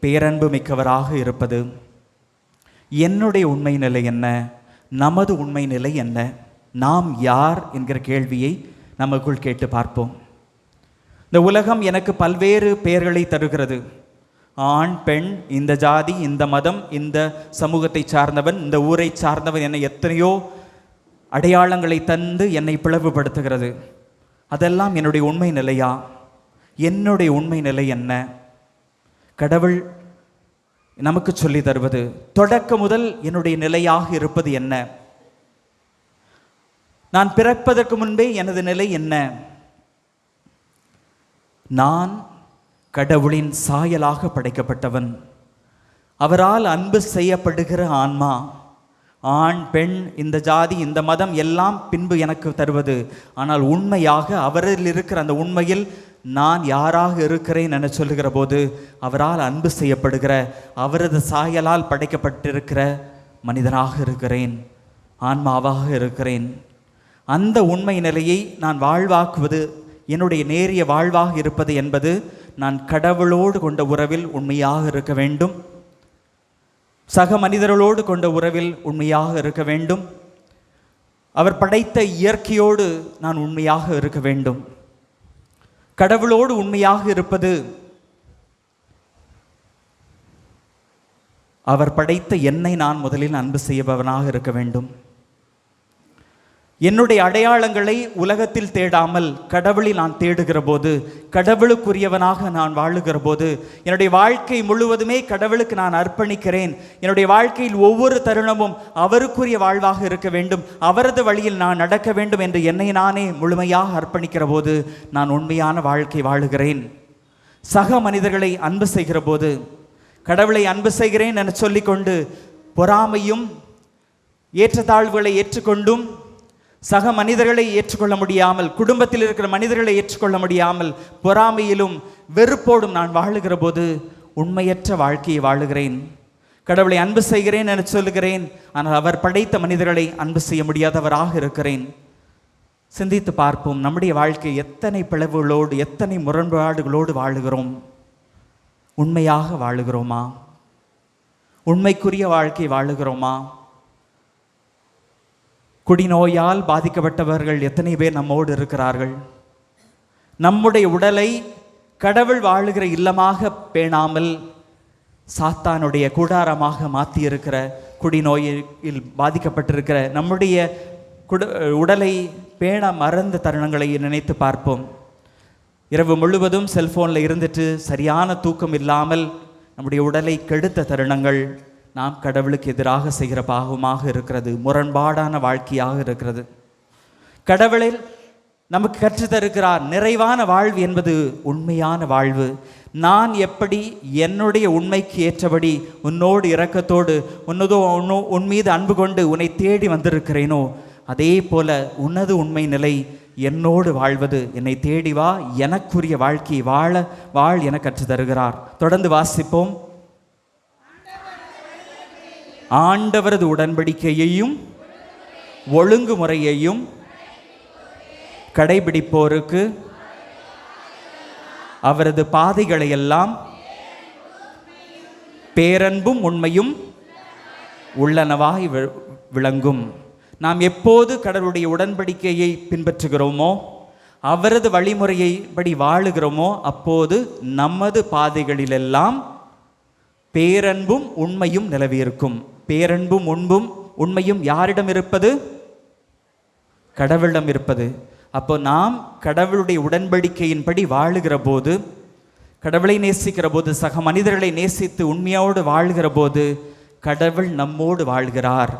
பேரன்பு மிக்கவராக இருப்பது. என்னுடைய உண்மை நிலை என்ன? நமது உண்மை நிலை என்ன? நாம் யார் என்கிற கேள்வியை நமக்குள் கேட்டு பார்ப்போம். இந்த உலகம் எனக்கு பல்வேறு பெயர்களை தருகிறது. ஆண், பெண், இந்த ஜாதி, இந்த மதம், இந்த சமூகத்தை சார்ந்தவன், இந்த ஊரை சார்ந்தவன் என எத்தனையோ அடையாளங்களை தந்து என்னை பிளவுபடுத்துகிறது. அதெல்லாம் என்னுடைய உண்மை நிலையா? என்னுடைய உண்மை நிலை என்ன? கடவுள் நமக்கு சொல்லி தருவது, தொடக்க முதல் என்னுடைய நிலையாக இருப்பது என்ன? நான் பிறப்பதற்கு முன்பே எனது நிலை என்ன? நான் கடவுளின் சாயலாக படைக்கப்பட்டவன், அவரால் அன்பு செய்யப்படுகிற ஆன்மா, ஆண் பெண் இந்த ஜாதி இந்த மதம் எல்லாம் பின்பு எனக்கு தருவது, ஆனால் உண்மையாக அவரில் இருக்கிற அந்த உண்மையில் நான் யாராக இருக்கிறேன் என சொல்லுகிற போது அவரால் அன்பு செய்யப்படுகிற, அவரது சாயலால் படைக்கப்பட்டிருக்கிற மனிதனாக இருக்கிறேன், ஆன்மாவாக இருக்கிறேன். அந்த உண்மை நிலையை நான் வாழ்வாக்குவது, என்னுடைய நேரிய வாழ்வாக இருப்பது என்பது நான் கடவுளோடு கொண்ட உறவில் உண்மையாக இருக்க வேண்டும், சக மனிதர்களோடு கொண்ட உறவில் உண்மையாக இருக்க வேண்டும், அவர் படைத்த இயற்கையோடு நான் உண்மையாக இருக்க வேண்டும். கடவுளோடு உண்மையாக இருப்பது அவர் படைத்த என்னை நான் முதலில் அன்பு செய்பவனாக இருக்க வேண்டும். என்னுடைய அடையாளங்களை உலகத்தில் தேடாமல் கடவுளில் நான் தேடுகிற போது, கடவுளுக்குரியவனாக நான் வாழுகிற போது, என்னுடைய வாழ்க்கை முழுவதுமே கடவுளுக்கு நான் அர்ப்பணிக்கிறேன், என்னுடைய வாழ்க்கையில் ஒவ்வொரு தருணமும் அவருக்குரிய வாழ்வாக இருக்க வேண்டும், அவரது வழியில் நான் நடக்க வேண்டும் என்று என்னை நானே முழுமையாக அர்ப்பணிக்கிற போது நான் உண்மையான வாழ்க்கை வாழுகிறேன். சக மனிதர்களை அன்பு செய்கிற போது, கடவுளை அன்பு செய்கிறேன் என சொல்லிக்கொண்டு பொறாமையும் ஏற்றத்தாழ்வுகளை ஏற்றுக்கொண்டும் சக மனிதர்களை ஏற்றுக்கொள்ள முடியாமல், குடும்பத்தில் இருக்கிற மனிதர்களை ஏற்றுக்கொள்ள முடியாமல் பொறாமையிலும் வெறுப்போடும் நான் வாழுகிற போது உண்மையற்ற வாழ்க்கையை வாழுகிறேன். கடவுளை அன்பு செய்கிறேன் என சொல்லுகிறேன், ஆனால் அவர் படைத்த மனிதர்களை அன்பு செய்ய முடியாதவராக இருக்கிறேன். சிந்தித்து பார்ப்போம், நம்முடைய வாழ்க்கை எத்தனை பிளவுகளோடு எத்தனை முரண்பாடுகளோடு வாழுகிறோம். உண்மையாக வாழுகிறோமா? உண்மைக்குரிய வாழ்க்கை வாழுகிறோமா? குடிநோயால் பாதிக்கப்பட்டவர்கள் எத்தனை பேர் நம்மோடு இருக்கிறார்கள்? நம்முடைய உடலை கடவுள் வாழுகிற இல்லமாக பேணாமல் சாத்தானுடைய கூடாரமாக மாற்றியிருக்கிற, குடிநோயில் பாதிக்கப்பட்டிருக்கிற நம்முடைய உடலை பேண மறந்த தருணங்களை நினைத்து பார்ப்போம். இரவு முழுவதும் செல்போனில் இருந்துட்டு சரியான தூக்கம் இல்லாமல் நம்முடைய உடலை கெடுத்த தருணங்கள் நாம் கடவுளுக்கு எதிராக செய்கிற பாவமாக இருக்கிறது, முரண்பாடான வாழ்க்கையாக இருக்கிறது. கடவுளில் நமக்கு கற்றுத்தருக்கிறார் நிறைவான வாழ்வு என்பது உண்மையான வாழ்வு. நான் எப்படி என்னுடைய உண்மைக்கு ஏற்றபடி உன்னோடு இரக்கத்தோடு உன் மீது அன்பு கொண்டு உன்னை தேடி வந்திருக்கிறேனோ, அதே போல உனது உண்மை நிலை என்னோடு வாழ்வது, என்னை தேடி வா, எனக்குரிய வாழ்க்கையை வாழ் என கற்றுத்தருகிறார். தொடர்ந்து வாசிப்போம். ஆண்டவரது உடன்படிக்கையையும் ஒழுங்குமுறையையும் கடைபிடிப்போருக்கு அவரது பாதைகளையெல்லாம் பேரன்பும் உண்மையும் உள்ளனவாய் விளங்கும். நாம் எப்போது கடவுளுடைய உடன்படிக்கையை பின்பற்றுகிறோமோ, அவரது வழிமுறையை படி வாழுகிறோமோ, அப்போது நமது பாதைகளிலெல்லாம் பேரன்பும் உண்மையும் நிலவியிருக்கும். பேரன்பும் உண்மையும் யாரிடம் இருப்பது? கடவுளிடம் இருப்பது. அப்போ நாம் கடவுளுடைய உடன்படிக்கையின்படி வாழுகிற போது, கடவுளை நேசிக்கிற போது, சக மனிதர்களை நேசித்து உண்மையோடு வாழ்கிற போது கடவுள் நம்மோடு வாழ்கிறார்.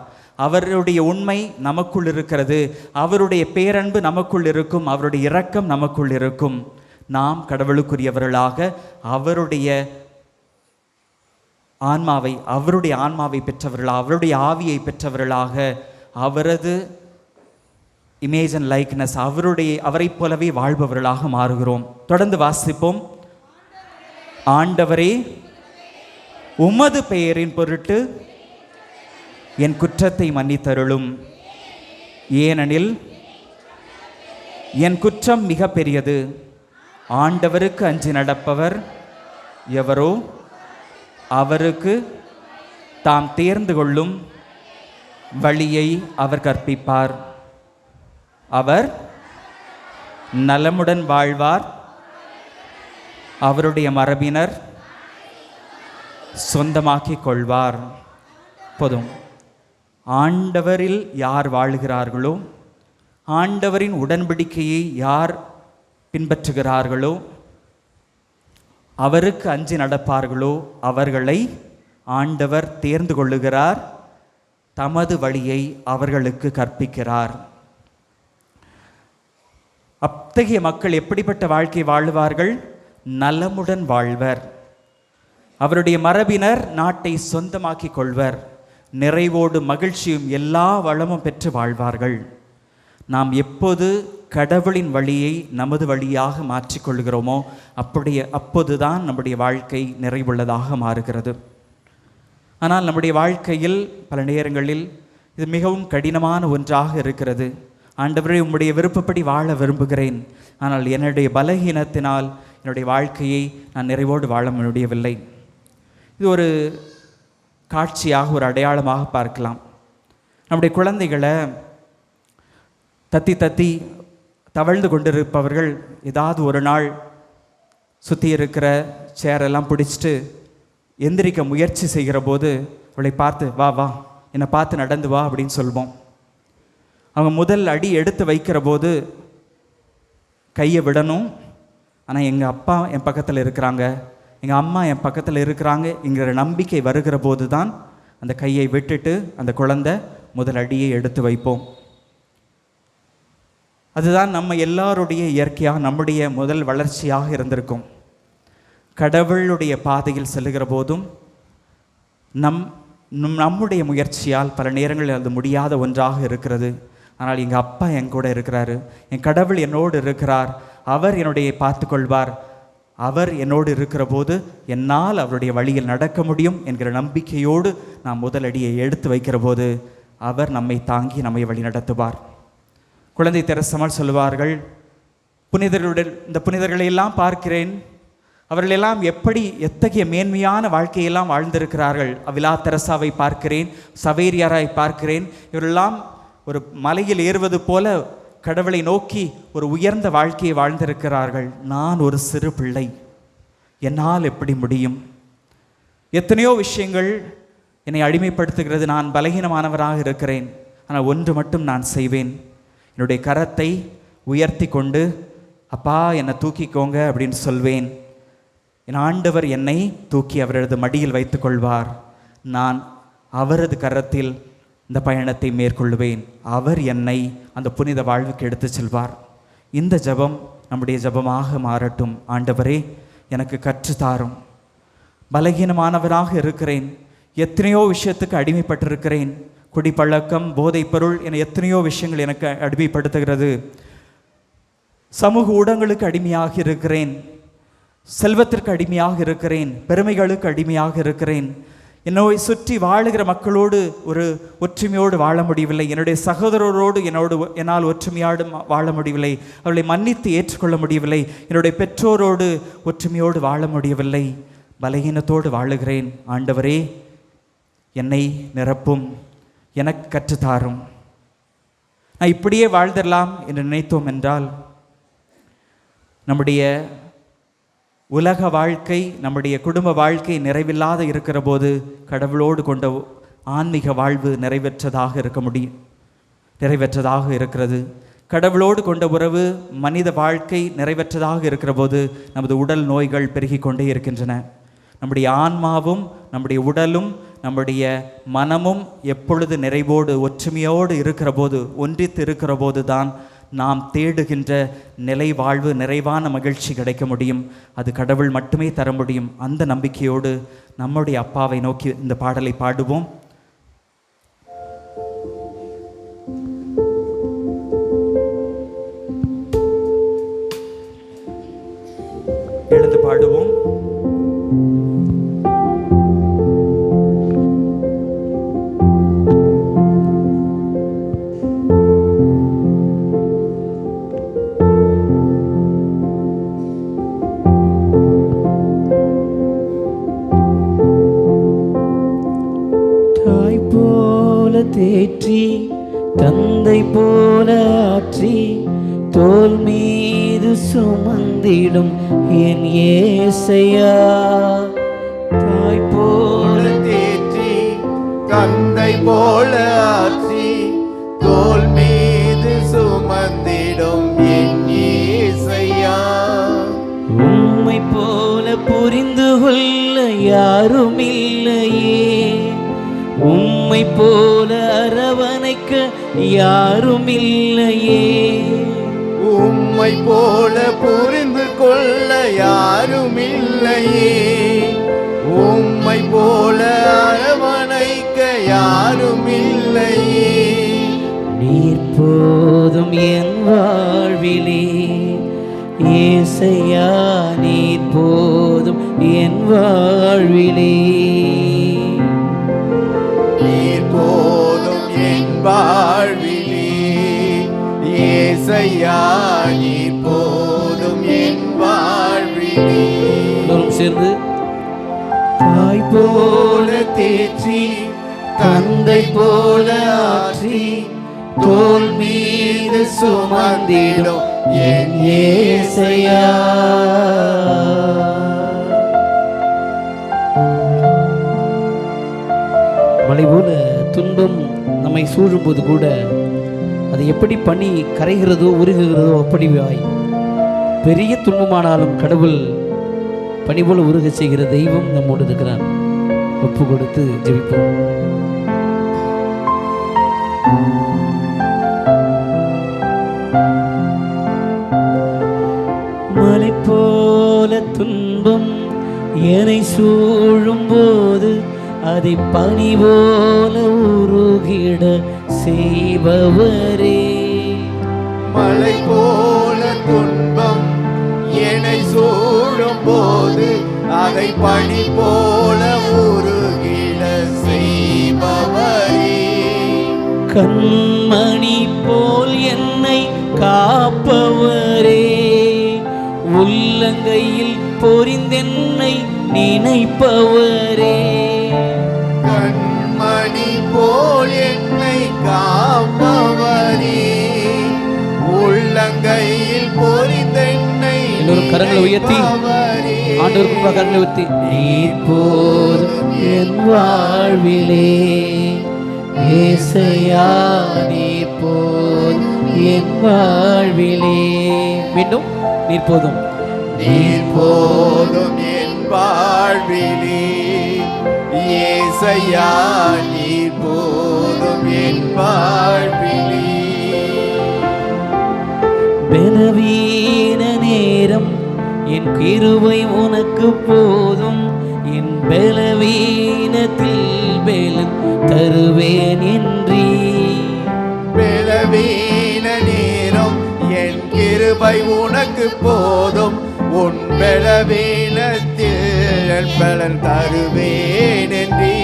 அவருடைய உண்மை நமக்குள் இருக்கிறது, அவருடைய பேரன்பு நமக்குள் இருக்கும், அவருடைய இரக்கம் நமக்குள் இருக்கும். நாம் கடவுளுக்குரியவர்களாக அவருடைய ஆன்மாவை பெற்றவர்களாக, அவருடைய ஆவியை பெற்றவர்களாக, அவரது இமேஜ் அண்ட் லைக்னஸ், அவரை போலவே வாழ்பவர்களாக மாறுகிறோம். தொடர்ந்து வாசிப்போம். ஆண்டவரே, உமது பெயரின் பொருட்டு என் குற்றத்தை மன்னித்தருளும், ஏனெனில் என் குற்றம் மிக பெரியது. ஆண்டவருக்கு அஞ்சி நடப்பவர் எவரோ அவருக்கு தாம் தேர்ந்து கொள்ளும் வழியை அவர் கற்பிப்பார். அவர் நலமுடன் வாழ்வார், அவருடைய மரபினர் சொந்தமாக்கிக் கொள்வார். போதும். ஆண்டவரில் யார் வாழ்கிறார்களோ, ஆண்டவரின் உடன்படிக்கையை யார் பின்பற்றுகிறார்களோ, அவருக்கு அஞ்சி நடப்பார்களோ அவர்களை ஆண்டவர் தேர்ந்து கொள்ளுகிறார், தமது வழியை அவர்களுக்கு கற்பிக்கிறார். அத்தகைய மக்கள் எப்படிப்பட்ட வாழ்க்கை வாழுவார்கள்? நலமுடன் வாழ்வர். அவருடைய மரபினர் நாட்டை சொந்தமாக்கிக் கொள்வர். நிறைவோடு மகிழ்ச்சியும் எல்லா வளமும் பெற்று வாழ்வார்கள். நாம் எப்போது கடவுளின் வழியை நமது வழியாக மாற்றிக்கொள்கிறோமோ அப்போதுதான் நம்முடைய வாழ்க்கை நிறைவுள்ளதாக மாறுகிறது. ஆனால் நம்முடைய வாழ்க்கையில் பல நேரங்களில் இது மிகவும் கடினமான ஒன்றாக இருக்கிறது. ஆண்டவரே, உம்முடைய விருப்பப்படி வாழ விரும்புகிறேன், ஆனால் என்னுடைய பலகீனத்தினால் என்னுடைய வாழ்க்கையை நான் நிறைவோடு வாழ முடியவில்லை. இது ஒரு காட்சியாக, ஒரு அடையாளமாக பார்க்கலாம். நம்முடைய குழந்தைகளை தத்தி தத்தி தவழ்ந்து கொண்டிருப்பவர்கள் ஏதாவது ஒரு நாள் சுற்றி இருக்கிற சேரெல்லாம் பிடிச்சிட்டு எந்திரிக்க முயற்சி செய்கிற போது அவளை பார்த்து வா வா, என்னை பார்த்து நடந்து வா அப்படின்னு சொல்வோம். அவங்க முதல் அடி எடுத்து வைக்கிற போது கையை விடணும். ஆனால் எங்கள் அப்பா என் பக்கத்தில் இருக்கிறாங்க, எங்கள் அம்மா என் பக்கத்தில் இருக்கிறாங்க என்கிற நம்பிக்கை வருகிற போது தான் அந்த கையை விட்டுட்டு அந்த குழந்தை முதல் அடியை எடுத்து வைப்போம். அதுதான் நம்ம எல்லாருடைய இயற்கையாக நம்முடைய முதல் வளர்ச்சியாக இருந்திருக்கும். கடவுளுடைய பாதையில் செல்லுகிற போதும் நம்முடைய முயற்சியால் பல நேரங்களில் அது முடியாத ஒன்றாக இருக்கிறது. ஆனால் எங்கள் அப்பா என் கூட இருக்கிறாரு, என் கடவுள் என்னோடு இருக்கிறார், அவர் என்னுடைய பார்த்து கொள்வார், அவர் என்னோடு இருக்கிற போது என்னால் அவருடைய வழியில் நடக்க முடியும் என்கிற நம்பிக்கையோடு நாம் முதலடியை எடுத்து வைக்கிற போது அவர் நம்மை தாங்கி நம்மை வழி நடத்துவார். குழந்தை தெரசம்மாள் சொல்லுவார்கள், இந்த புனிதர்களை எல்லாம் பார்க்கிறேன், அவர்களெல்லாம் எத்தகைய மேன்மையான வாழ்க்கையெல்லாம் வாழ்ந்திருக்கிறார்கள். அவிலா தெரசாவை பார்க்கிறேன், சவேரியாரை பார்க்கிறேன், இவரெல்லாம் ஒரு மலையில் ஏறுவது போல கடவுளை நோக்கி ஒரு உயர்ந்த வாழ்க்கையை வாழ்ந்திருக்கிறார்கள். நான் ஒரு சிறு பிள்ளை, என்னால் எப்படி முடியும்? எத்தனையோ விஷயங்கள் என்னை அடிமைப்படுத்துகிறது, நான் பலகீனமானவராக இருக்கிறேன். ஆனால் ஒன்று மட்டும் நான் செய்வேன், என்னுடைய கரத்தை உயர்த்தி கொண்டு அப்பா என்னை தூக்கிக்கோங்க அப்படின்னு சொல்வேன். என் ஆண்டவர் என்னை தூக்கி அவரது மடியில் வைத்து கொள்வார், நான் அவரது கரத்தில் இந்த பயணத்தை மேற்கொள்வேன், அவர் என்னை அந்த புனித வாழ்வுக்கு எடுத்து செல்வார். இந்த ஜெபம் நம்முடைய ஜெபமாக மாறட்டும். ஆண்டவரே, எனக்கு கற்றுத்தாரும், பலகீனமானவராக இருக்கிறேன், எத்தனையோ விஷயத்துக்கு அடிமைப்பட்டிருக்கிறேன், குடிப்பழக்கம், போதைப் பொருள் என எத்தனையோ விஷயங்கள் எனக்கு அடிமைப்படுத்துகிறது, சமூக ஊடகங்களுக்கு அடிமையாக இருக்கிறேன், செல்வத்திற்கு அடிமையாக இருக்கிறேன், பெருமைகளுக்கு அடிமையாக இருக்கிறேன், என்னை சுற்றி வாழுகிற மக்களோடு ஒரு ஒற்றுமையோடு வாழ முடியவில்லை, என்னுடைய சகோதரரோடு என்னால் ஒற்றுமையோடு வாழ முடியவில்லை, அவர்களை மன்னித்து ஏற்றுக்கொள்ள முடியவில்லை, என்னுடைய பெற்றோரோடு ஒற்றுமையோடு வாழ முடியவில்லை, பலகீனத்தோடு வாழுகிறேன். ஆண்டவரே, என்னை நிரப்பும், எனக்கு கற்றுத்தாரும். நான் இப்படியே வாழ்ந்துடலாம் என்று நினைத்தோம் என்றால் நம்முடைய உலக வாழ்க்கை, நம்முடைய குடும்ப வாழ்க்கை நிறைவில்லாத இருக்கிற போது கடவுளோடு கொண்ட ஆன்மீக வாழ்வு நிறைவேற்றதாக இருக்கிறது. கடவுளோடு கொண்ட உறவு, மனித வாழ்க்கை நிறைவேற்றதாக இருக்கிற போது நமது உடல் நோய்கள் பெருகி கொண்டே இருக்கின்றன. நம்முடைய ஆன்மாவும் நம்முடைய உடலும் நம்முடைய மனமும் எப்பொழுது நிறைவோடு ஒற்றுமையோடு இருக்கிற போது, ஒன்றித்து இருக்கிற போது தான் நாம் தேடுகின்ற நிலை வாழ்வு, நிறைவான மகிழ்ச்சி கிடைக்க முடியும். அது கடவுள் மட்டுமே தர முடியும். அந்த நம்பிக்கையோடு நம்முடைய அப்பாவை நோக்கி இந்த பாடலை பாடுவோம். எழுந்து பாடுவோம். தேற்றி தந்தை போல ஆற்றி தோள் மீது சுமந்திடும் என் ஏசையா, தாய் போல தேற்றி தந்தை போல ஆற்றி தோள் மீது சுமந்திடும் என் ஏசையா, உம்மை போல புரிந்து கொள்ள யாரும் இல்லையே, உம்மை போல அரவணைக்க யாரும் இல்லையே, உம்மை போல புரிந்து கொள்ள யாரும் இல்லையே, உம்மை போல அரவணைக்க யாரும் ஏசையா நீர் போதும் என் வாழ்விலே. நீர் போதும் என் வாழ்விலே, ஏசையா நீர் போதும் என் வாழ்விலே. எல்லோரும் சேர்ந்து தாய் போல தேற்றி, தந்தை போல ஆற்றி, தோள் மீது சுமந்திடும் என் ஏசையா. மலை போல துன்பம் நம்மை சூழும்போது கூட அது எப்படி பனி கரைகிறதோ உருகுகிறதோ அப்படியாய் பெரிய துன்பமானாலும் கடவுள் பனி போல உருக செய்கிற தெய்வம் நம்மோடு இருக்கிறார். ஒப்பு கொடுத்து ஜெபிப்போம். மலை போல துன்பம் என்னை சூழும் போது அதை பனி போல உருகிட செய்பவரே. மலை போல துன்பம் என்னை சூழும் போது அதை பனி போல உருகிட செய்பவரே. கண்மணி போல் என்னை காப்பவரே, உள்ளங்கையில் பொறிந்தென்னை நினைப்பவரே. கண்மணி போல் என்னை காப்பவரே, உள்ளங்கையில் பொறிந்தென்னை எல்லோரும் கரங்களை உயர்த்தி நினைப்பவரே. ஆண்டவருக்கு கரங்களை உயர்த்தி நீர் போதும் என் வாழ்விலே, ஏசையா நீர் போதும் என் வாழ்விலே. மீண்டும் நீர் போதும். நீர் போதும் என் வாழ்விலே, ஏசையா நீர் போதும் என் வாழ்விலே. பலவீன நேரம் என் கிருபை உனக்கு போதும், என் பலவீனத்தில் பலன் தருவேன் என்றீ. பலவீன நேரம் என் கிருபை உனக்கு போதும், உன் பலவீனத்தில் பலன் தருவேன் என்றீ.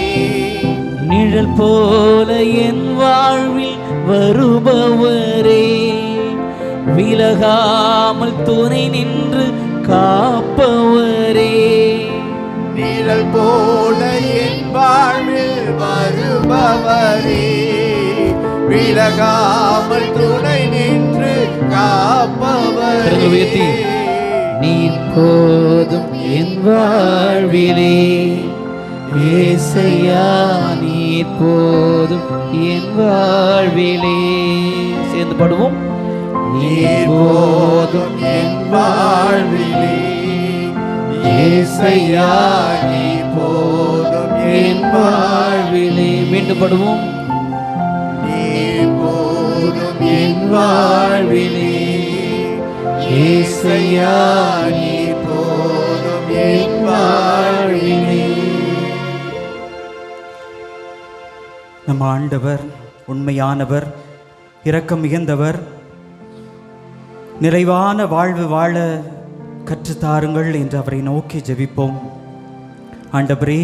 நிழல் போல என் வாழ்வில் வருபவரே, விலகாமல் துணை நின்று காப்பவரே. நிழல் போல என் வாழ்வில் வருபவரே, விலகாமல் துணை நின்று கரங்களை உயர்த்தி காப்பவரே. நீர் போதும் என் வாழ்விலே, ஏசையா நீர் போதும் என் வாழ்விலே. சேர்ந்து பாடுவோம். நீர் போதும் என் வாழ்விலே, ஏசையா நீர் போதும் என் வாழ்விலே. மீண்டும் பாடுவோம். நீர் போதும் என் வாழ்விலே, ஏசையா நீர் போதும் என் வாழ்விலே. நம் ஆண்டவர் உண்மையானவர், இரக்கம் மிகுந்தவர். நிறைவான வாழ்வு வாழ கற்றுத்தாருங்கள் என்று அவரை நோக்கி ஜெபிப்போம். ஆண்டவரே,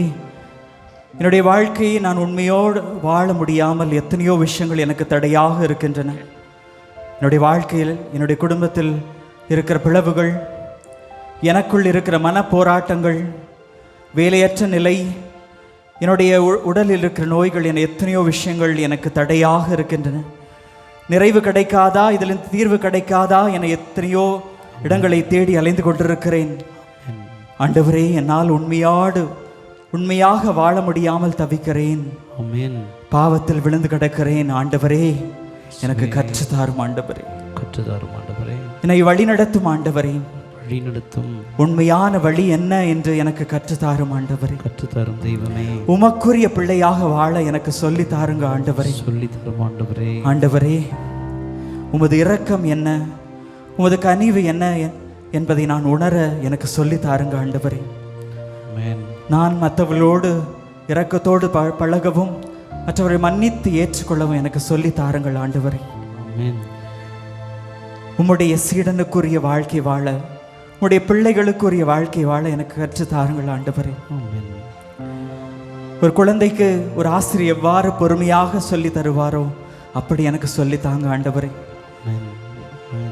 என்னுடைய வாழ்க்கையை நான் உண்மையோடு வாழ முடியாமல் எத்தனையோ விஷயங்கள் எனக்கு தடையாக இருக்கின்றன. என்னுடைய வாழ்க்கையில், என்னுடைய குடும்பத்தில் இருக்கிற பிளவுகள், எனக்குள் இருக்கிற மனப்போராட்டங்கள், வேலையற்ற நிலை, என்னுடைய உடலில் இருக்கிற நோய்கள் என எத்தனையோ விஷயங்கள் எனக்கு தடையாக இருக்கின்றன. நிறைவு கிடைக்காதா, இதில் தீர்வு கிடைக்காதா என எத்தனையோ இடங்களை தேடி அலைந்து கொண்டிருக்கிறேன். ஆண்டவரே, என்னால் உண்மையாக வாழ முடியாமல் தவிக்கிறேன். ஆமென். பாவத்தில் விழுந்து கிடக்கிறேன். ஆண்டவரே, எனக்கு கற்றுத்தாரும் ஆண்டவரே, கற்றுத்தாரும் ஆண்டவரே, என்னை வழி நடத்தும் ஆண்டவரே, வழி நடத்தும் உண்மையான வழி என்ன என்று எனக்கு கற்றுத்தாரும் ஆண்டவரே, கற்றுத்தாரும் தெய்வமே, உமக்குரிய பிள்ளையாக வாழ எனக்கு சொல்லி தாருங்க ஆண்டவரே, சொல்லி தரும் ஆண்டவரே. ஆண்டவரே, உமது இரக்கம் என்ன, உமது கனிவு என்ன என்பதை நான் உணர எனக்கு சொல்லி தாருங்க ஆண்டவரே. ஆமென். நான் மற்றவர்களோடு இரக்கத்தோடு பழகவும் மற்றவரை மன்னித்து ஏற்றுக்கொள்ளவும் எனக்கு சொல்லி தாருங்கள் ஆண்டவரே. ஆமென். உம்முடைய சீடனுக்குரிய வாழ்க்கை வாழ, உம்முடைய பிள்ளைகளுக்குரிய வாழ்க்கை வாழ எனக்கு கற்று தாருங்கள் ஆண்டவரே. ஒரு குழந்தைக்கு ஒரு ஆசிரியர் எவ்வாறு பொறுமையாக சொல்லி தருவாரோ அப்படி எனக்கு சொல்லி தாங்க ஆண்டவரே.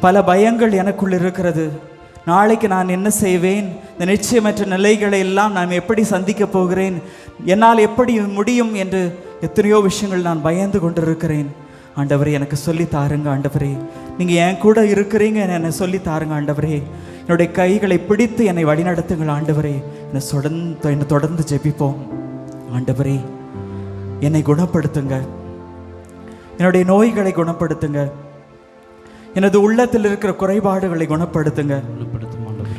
பல பயங்கள் எனக்குள் இருக்கிறது. நாளைக்கு நான் என்ன செய்வேன், இந்த நிச்சயமற்ற நிலைகளை எல்லாம் நான் எப்படி சந்திக்க போகிறேன், என்னால் எப்படி முடியும் என்று எத்தனையோ விஷயங்கள் நான் பயந்து கொண்டிருக்கிறேன். ஆண்டவரே எனக்கு சொல்லி தாருங்க ஆண்டவரே. நீங்கள் என் கூட இருக்கிறீங்க, என்னை சொல்லி தாருங்க ஆண்டவரே. என்னுடைய கைகளை பிடித்து என்னை வழிநடத்துங்கள் ஆண்டவரே. என்னை தொடர்ந்து ஜெபிப்போம் ஆண்டவரே. என்னை குணப்படுத்துங்க, என்னுடைய நோய்களை குணப்படுத்துங்க, எனது உள்ளத்தில் இருக்கிற குறைபாடுகளை குணப்படுத்துங்க,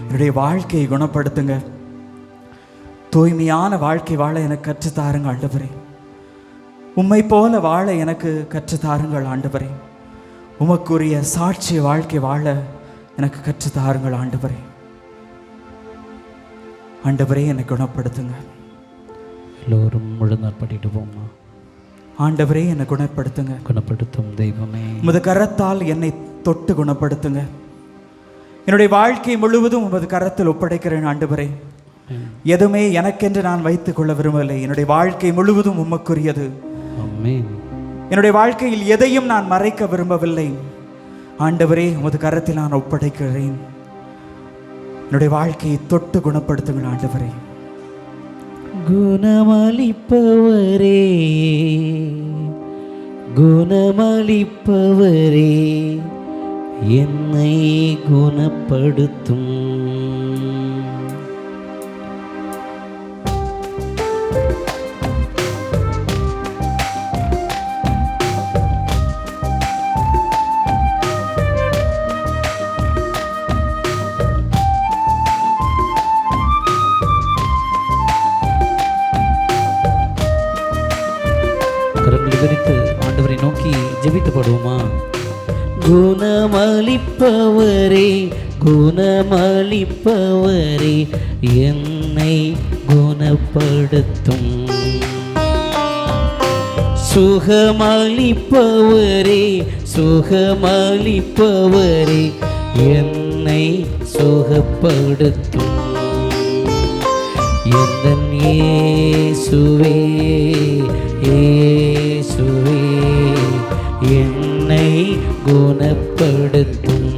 என்னுடைய வாழ்க்கையை குணப்படுத்துங்க. தூய்மையான வாழ்க்கை வாழ எனக்கு கற்றுத்தாருங்க ஆண்டவரே. உம்மை போல வாழ எனக்கு கற்றுத்தாருங்கள் ஆண்டவரே. உமக்குரிய சாட்சிய வாழ்க்கை வாழ எனக்கு கற்றுத்தாருங்கள் ஆண்டவரே. ஆண்டவரே என்னை குணப்படுத்துங்க. எல்லோரும் முழுநாள் படிட்டு போமா. ஆண்டவரே என்னை குணப்படுத்துங்க. குணப்படுத்தும் தெய்வமே, உமது கரத்தால் என்னை தொட்டு குணப்படுத்துங்க. என்னுடைய வாழ்க்கை முழுவதும் உமது கரத்தில் ஒப்படைக்கிறேன் ஆண்டவரே. எதுவுமே எனக்கென்று நான் வைத்துக் கொள்ள விரும்பவில்லை. என்னுடைய வாழ்க்கை முழுவதும் உமக்குரியது. என்னுடைய வாழ்க்கையில் எதையும் நான் மறைக்க விரும்பவில்லை ஆண்டவரே. உமது கரத்தில் நான் ஒப்படைக்கிறேன். என்னுடைய வாழ்க்கையை தொட்டு குணப்படுத்துங்கள் ஆண்டவரே. குணமளிப்பவரே, குணமளிப்பவரே, என்னை குணப்படுத்தும். விரித்து ஆண்டவரை நோக்கி ஜெபித்து பாடுவோமா. குணமளிப்பவரே, குணமளிப்பவரே, என்னை குணப்படுத்தும். சுகமளிப்பவரே, சுகமளிப்பவரே, என்னை சுகப்படுத்தும். எந்தன் இயேசுவே, இயேசுவே, என்னை குணப்படுத்தும்.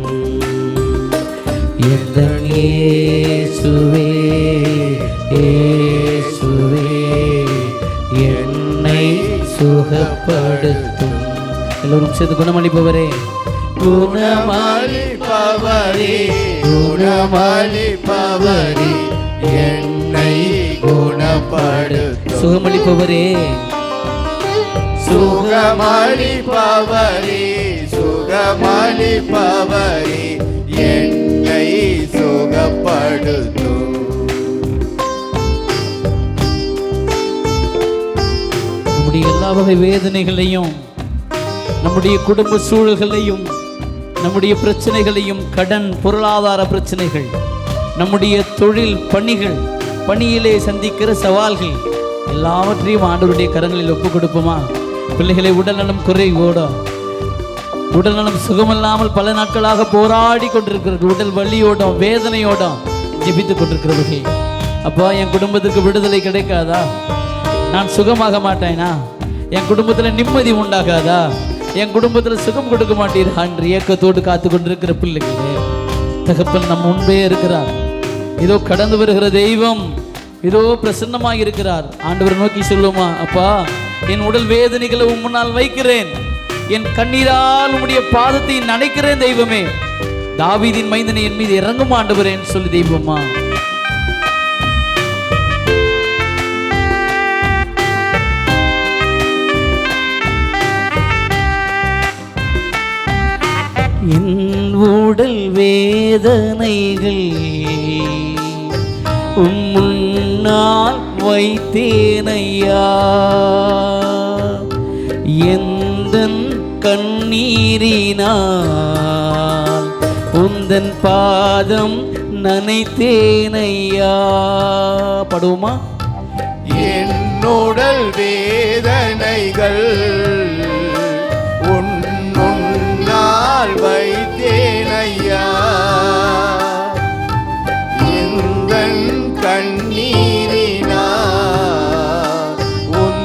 எந்தன் இயேசுவே, இயேசுவே, என்னை சுகப்படுத்தும். எல்லோரும் சேர்ந்து குணமளிப்பவரே, குணமளிப்பவரே, குணமளிப்பவரே, என்னை குணப்படுத்தும். சுகமளிப்பவரே, சுகமளிப்பவரே, சுகமளிப்பவரே, என்னை சுகப்படுத்தும். நம்முடைய எல்லா வகை வேதனைகளையும், நம்முடைய குடும்ப சூழல்களையும், நம்முடைய பிரச்சனைகளையும், கடன் பொருளாதார பிரச்சனைகள், நம்முடைய தொழில் பணிகள், பணியிலே சந்திக்கிற சவால்கள் எல்லாவற்றையும் ஆண்டவருடைய கரங்களில் ஒப்புக் கொடுப்போமா. பிள்ளைகளை உடல்நலம் குறைவோட, உடல்நலம் சுகமில்லாமல் பல நாட்களாக போராடி கொண்டிருக்கிறது, உடல் வலியோட வேதனையோட ஜெபித்துக் கொண்டிருக்கிறவர்கள், அப்பா என் குடும்பத்துக்கு விடுதலை கிடைக்காதா, நான் சுகமாக மாட்டேனா, என் குடும்பத்தில் நிம்மதி உண்டாகாதா, என் குடும்பத்தில் சுகம் கொடுக்க மாட்டீரா என்று ஏக்கத்தோடு காத்து கொண்டிருக்கிற பிள்ளைகளே, தகப்பன் நம் முன்பே இருக்கிறார். இதோ கடந்து வருகிற தெய்வம் இதோ பிரசன்னமாக இருக்கிறார். ஆண்டவரை நோக்கி சொல்லுமா, அப்பா என் உடல் வேதனைகளை உம் முன்னால் வைக்கிறேன், என் கண்ணீரால் உம்முடைய பாதத்தை நனைக்கிறேன் தெய்வமே, தாவீதின் மைந்தனை என் மீது இறங்கும் ஆண்டவரேன்னு சொல்லி தெய்வமா. என் உடல் வேதனைகள் உம் முன்னால் வைத்தேனையா, எந்தன் கண்ணீரினால் உந்தன் பாதம் நனைத்தேனையா. படுவோமா. என்னுடல் வேதனைகள் உன்னால் வைத்தேனையா,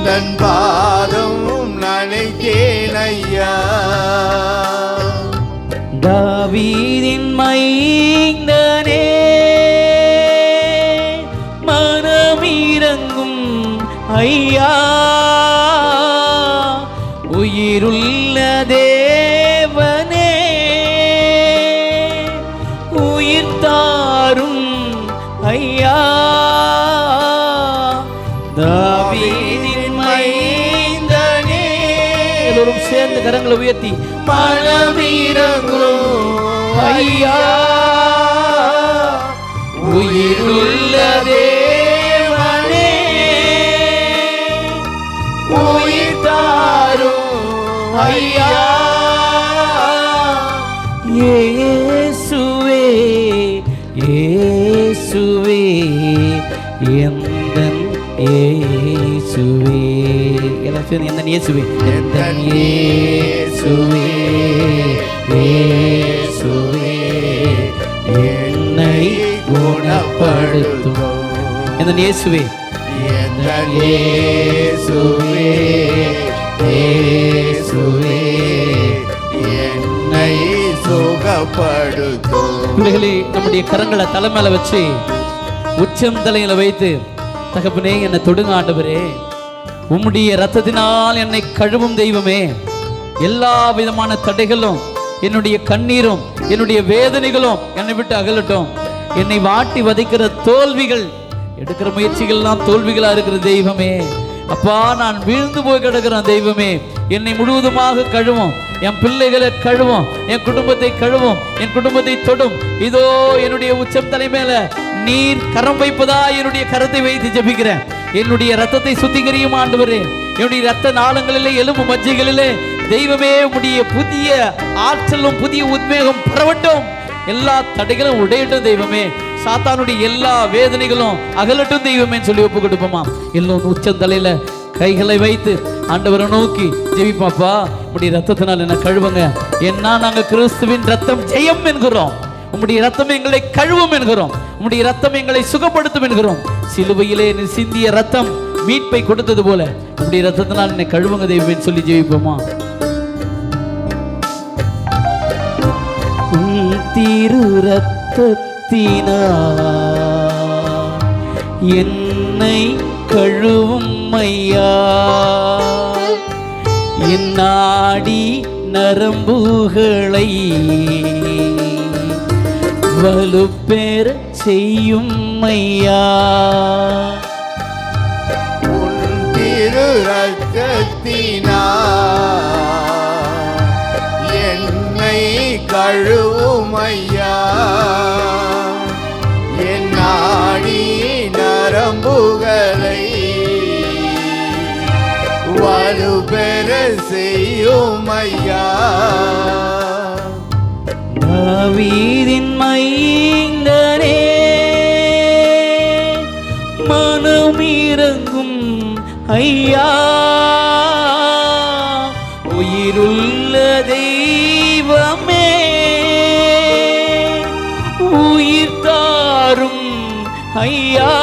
உந்தன் பாதம் நனைத்தேன் ஐயா. தாவீதின் மைந்தனே மனமிரங்கும் ஐயா, உயிருள்ள தேவனே உயிர் தாரும் ஐயா. தாவீதின் மைந்தனே, எல்லோரும் சேர்ந்து கரங்களை உயர்த்தி மனமிரங்கும் ஐயா, உயிருள்ள தேவனே உயிர் தாரும் ஐயா. இயேசுவே இயேசுவே எந்தன் இயேசுவே, எல்லாம் சேர்ந்து எந்தன் இயேசுவே, எந்தன் இயேசுவே இயேசுவே என்னை குணப்படுத்தும். எந்தன் இயேசுவே, எந்தன் இயேசுவே இயேசுவே என்னை சுகப்படுத்தும். பிள்ளைகளே, நம்முடைய கரங்களை தலை மேல வச்சு உச்சம் தலையில வைத்து, தகப்பனே என்னை தொடுங்க ஆண்டவரே, உம்முடைய ரத்தத்தினால் என்னை கழுவும் தெய்வமே, எல்லா விதமான தடைகளும் என்னுடைய கண்ணீரும் என்னுடைய வேதனைகளும் என்னை விட்டு அகலட்டும். என்னை வாட்டி வதைக்கிற தோல்விகள், எடுக்கிற முயற்சிகள்லாம் தோல்விகளா இருக்கிற தெய்வமே, அப்பா நான் வீழ்ந்து போய் கிடக்கிறேன் தெய்வமே, என்னை முழுவதுமாக கழுவும், என் பிள்ளைகளை கழுவும், என் குடும்பத்தை கழுவும், என் குடும்பத்தை தொடும். இதோ என்னுடைய உச்சம் தலை மேல நீர் கரம் வைப்பதா என்னுடைய கரத்தை வைத்து ஜெபிக்கிறேன். என்னுடைய ரத்தத்தை சுத்திகரியும் ஆண்டவரே, என்னுடைய ரத்த நாளங்களிலே எலும்பு மஜ்ஜைகளிலே தெய்வமே உம்முடைய புதிய ஆற்றலும் புதிய உத்வேகம் பரவட்டும். எல்லா தடைகளும் உடையட்டும் தெய்வமே, சாத்தானுடைய எல்லா வேதனைகளும் அகலட்டும் தெய்வமே சொல்லி ஒப்பு கொடுப்போமா. எல்லோரும் உச்சம் தலையில கைகளை வைத்து ஆண்டவரை நோக்கி ஜெபிப்பாப்பா, உம்முடைய ரத்தத்தினால் என்ன கழுவுங்க. ஏன்னா நாங்க கிறிஸ்துவின் ரத்தம் ஜெயம் என்கிறோம், உம்முடைய ரத்தம் எங்களை கழுவும் என்கிறோம், உம்முடைய ரத்தம் எங்களை சுகப்படுத்தும் என்கிறோம். சிலுவையிலே சிந்திய ரத்தம் மீட்பை கொடுத்தது போல உம்முடைய ரத்தத்தினால் என்னை கழுவுங்க தெய்வமே சொல்லி ஜெபிப்போமா. திரு ரத்தத்தினால் என்னை கழுவும் ஐயா, என் நாடி நரம்புகளை வலுப்பெற செய்யும் ஐயா. உன் திரு ரத்தத்தினால் என்னை கழுவும் ஐயா, என் நாடி நரம்புகளை வலுப்பெற செய்யும் ஐயா. தாவீதின் மைந்தனே மனமிரங்கும் ஐயா, உயிருள்ள தெய்வமே உயிர் தாரும் ஐயா.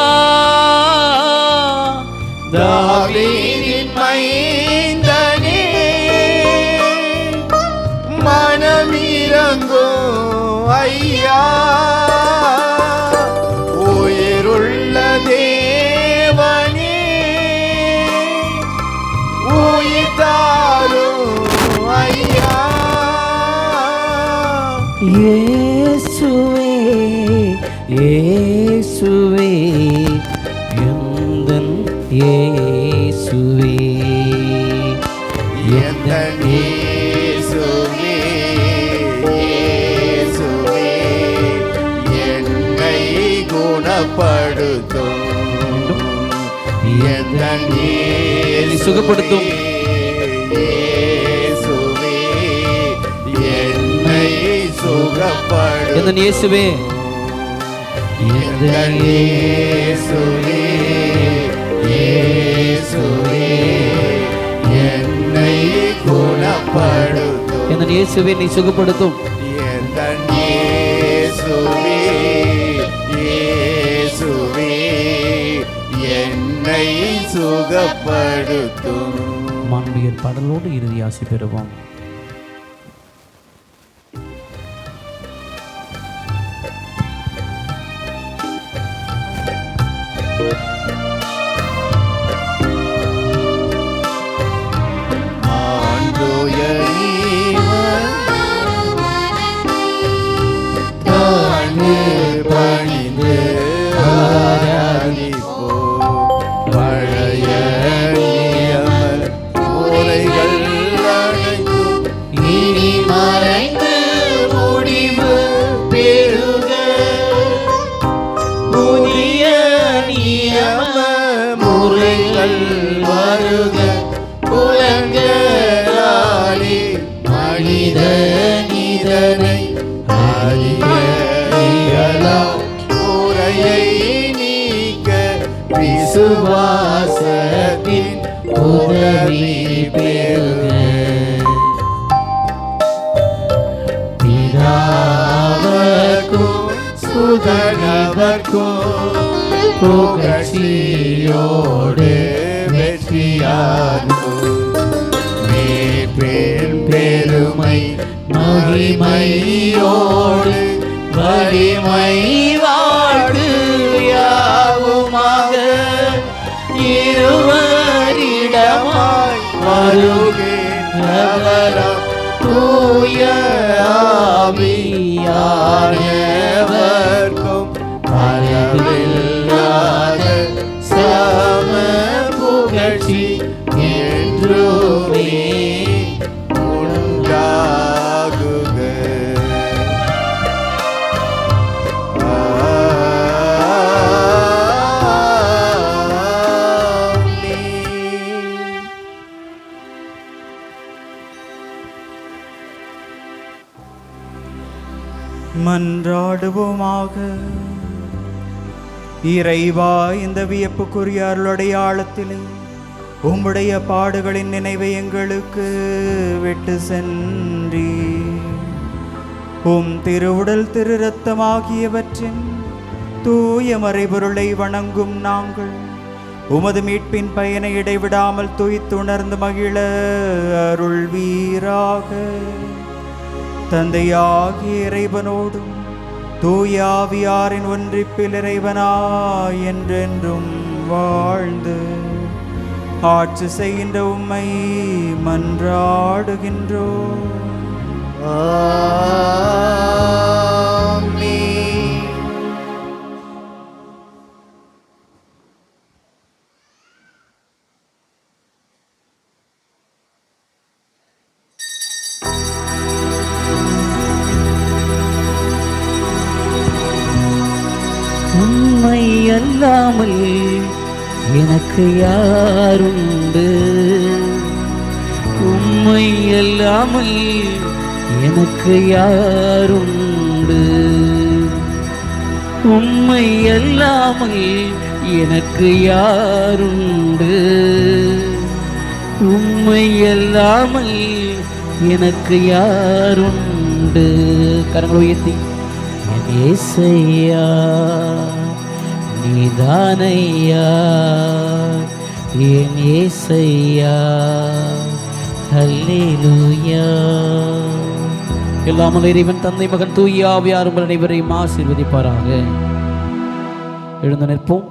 தாவீதின் மைந்தனே மனமிரங்கும் ஐயா, உயிருள்ள தேவனே உயிர் தாரும் ஐயா. இயேசுவே இயேசுவே எந்தன் இயேசுவே, எந்தன் இயேசுவே இயேசுவே என்னை குணப்படுத்தும். எந்தன் இயேசுவே சுகப்படுத்தும். இயேசுவே என்னை சுகப்படுத்தும். எந்தன் இயேசுவே எந்தன் இயேசுவே இயேசுவே என்னை குணப்படுத்தும். எந்தன் இயேசுவே நீ சுகப்படுத்தும். எந்தன் இயேசுவே இயேசுவே என்னை சுகப்படுத்தும். மாண்புயர் பாடலோடு இறுதி ஆசி பெறுவோம். ஆண்டோய இவன் தாழ்ந்து பணிந்து ஆராதிப்போம். பழைய நியம முறைகள் அனைத்தும் இனி மறைந்து முடிவு பெறுக. புதிய நியம முறைகள் வருக. புலங்களாலே மனிதன் இதனை அறியலாம். முறையை நீக்க விசுவாசத்தின் உதவி பெறுக. பிதாவர்க்கும் சுதனவர்க்கும் புகழ்ச்சியோடு வெற்றியாகும். மேற்பெரும் பெருமை மகிமையோடு வலிமை வாழ்வு யாவுமாக இருவரிடமாய் வருகின்றவராம் தூய ஆவியானவர்க்கும் அளவில்லாத சம புகழ்ச்சி என்றுமே உண்டாகுக. ஆமென். மன்றாடுவோமாக. இறைவா, இந்த வியப்புக்குரிய அருளடையாளத்திலே உம்முடைய பாடுகளின் நினைவை எங்களுக்கு விட்டு சென்றி உம் திருவுடல் திரு இரத்தமாகியவற்றின் தூய மறைபொருளை வணங்கும் நாங்கள் உமது மீட்பின் பயனை இடைவிடாமல் துய்த்துணர்ந்து மகிழ அருள்வீராக. தந்தையாகிய இறைவனோடும் தூய ஆவியாரின் ஒன்றிப்பில் இறைவனாய் என்றென்றும் வாழ்ந்து ஆட்சி செய்கின்ற உம்மை மன்றாடுகின்றோம். ஆமென். உம்மை அல்லாமல் எனக்கு யாருண்டு? உம்மை அல்லாமல் எனக்கு யாருண்டு? உம்மை அல்லாமல் எனக்கு யாருண்டு? உம்மை அல்லாமல் எனக்கு யாருண்டு? கரங்களை உயர்த்தி என் இயேசையா நீதானையா, என் இயேசையா, ஹல்லேலூயா. எல்லாம் வல்ல இறைவன் தந்தை மகன் தூய ஆவியார் உங்கள் அனைவரையும் ஆசீர்வதிப்பாராக. எழுந்து நிற்போம்.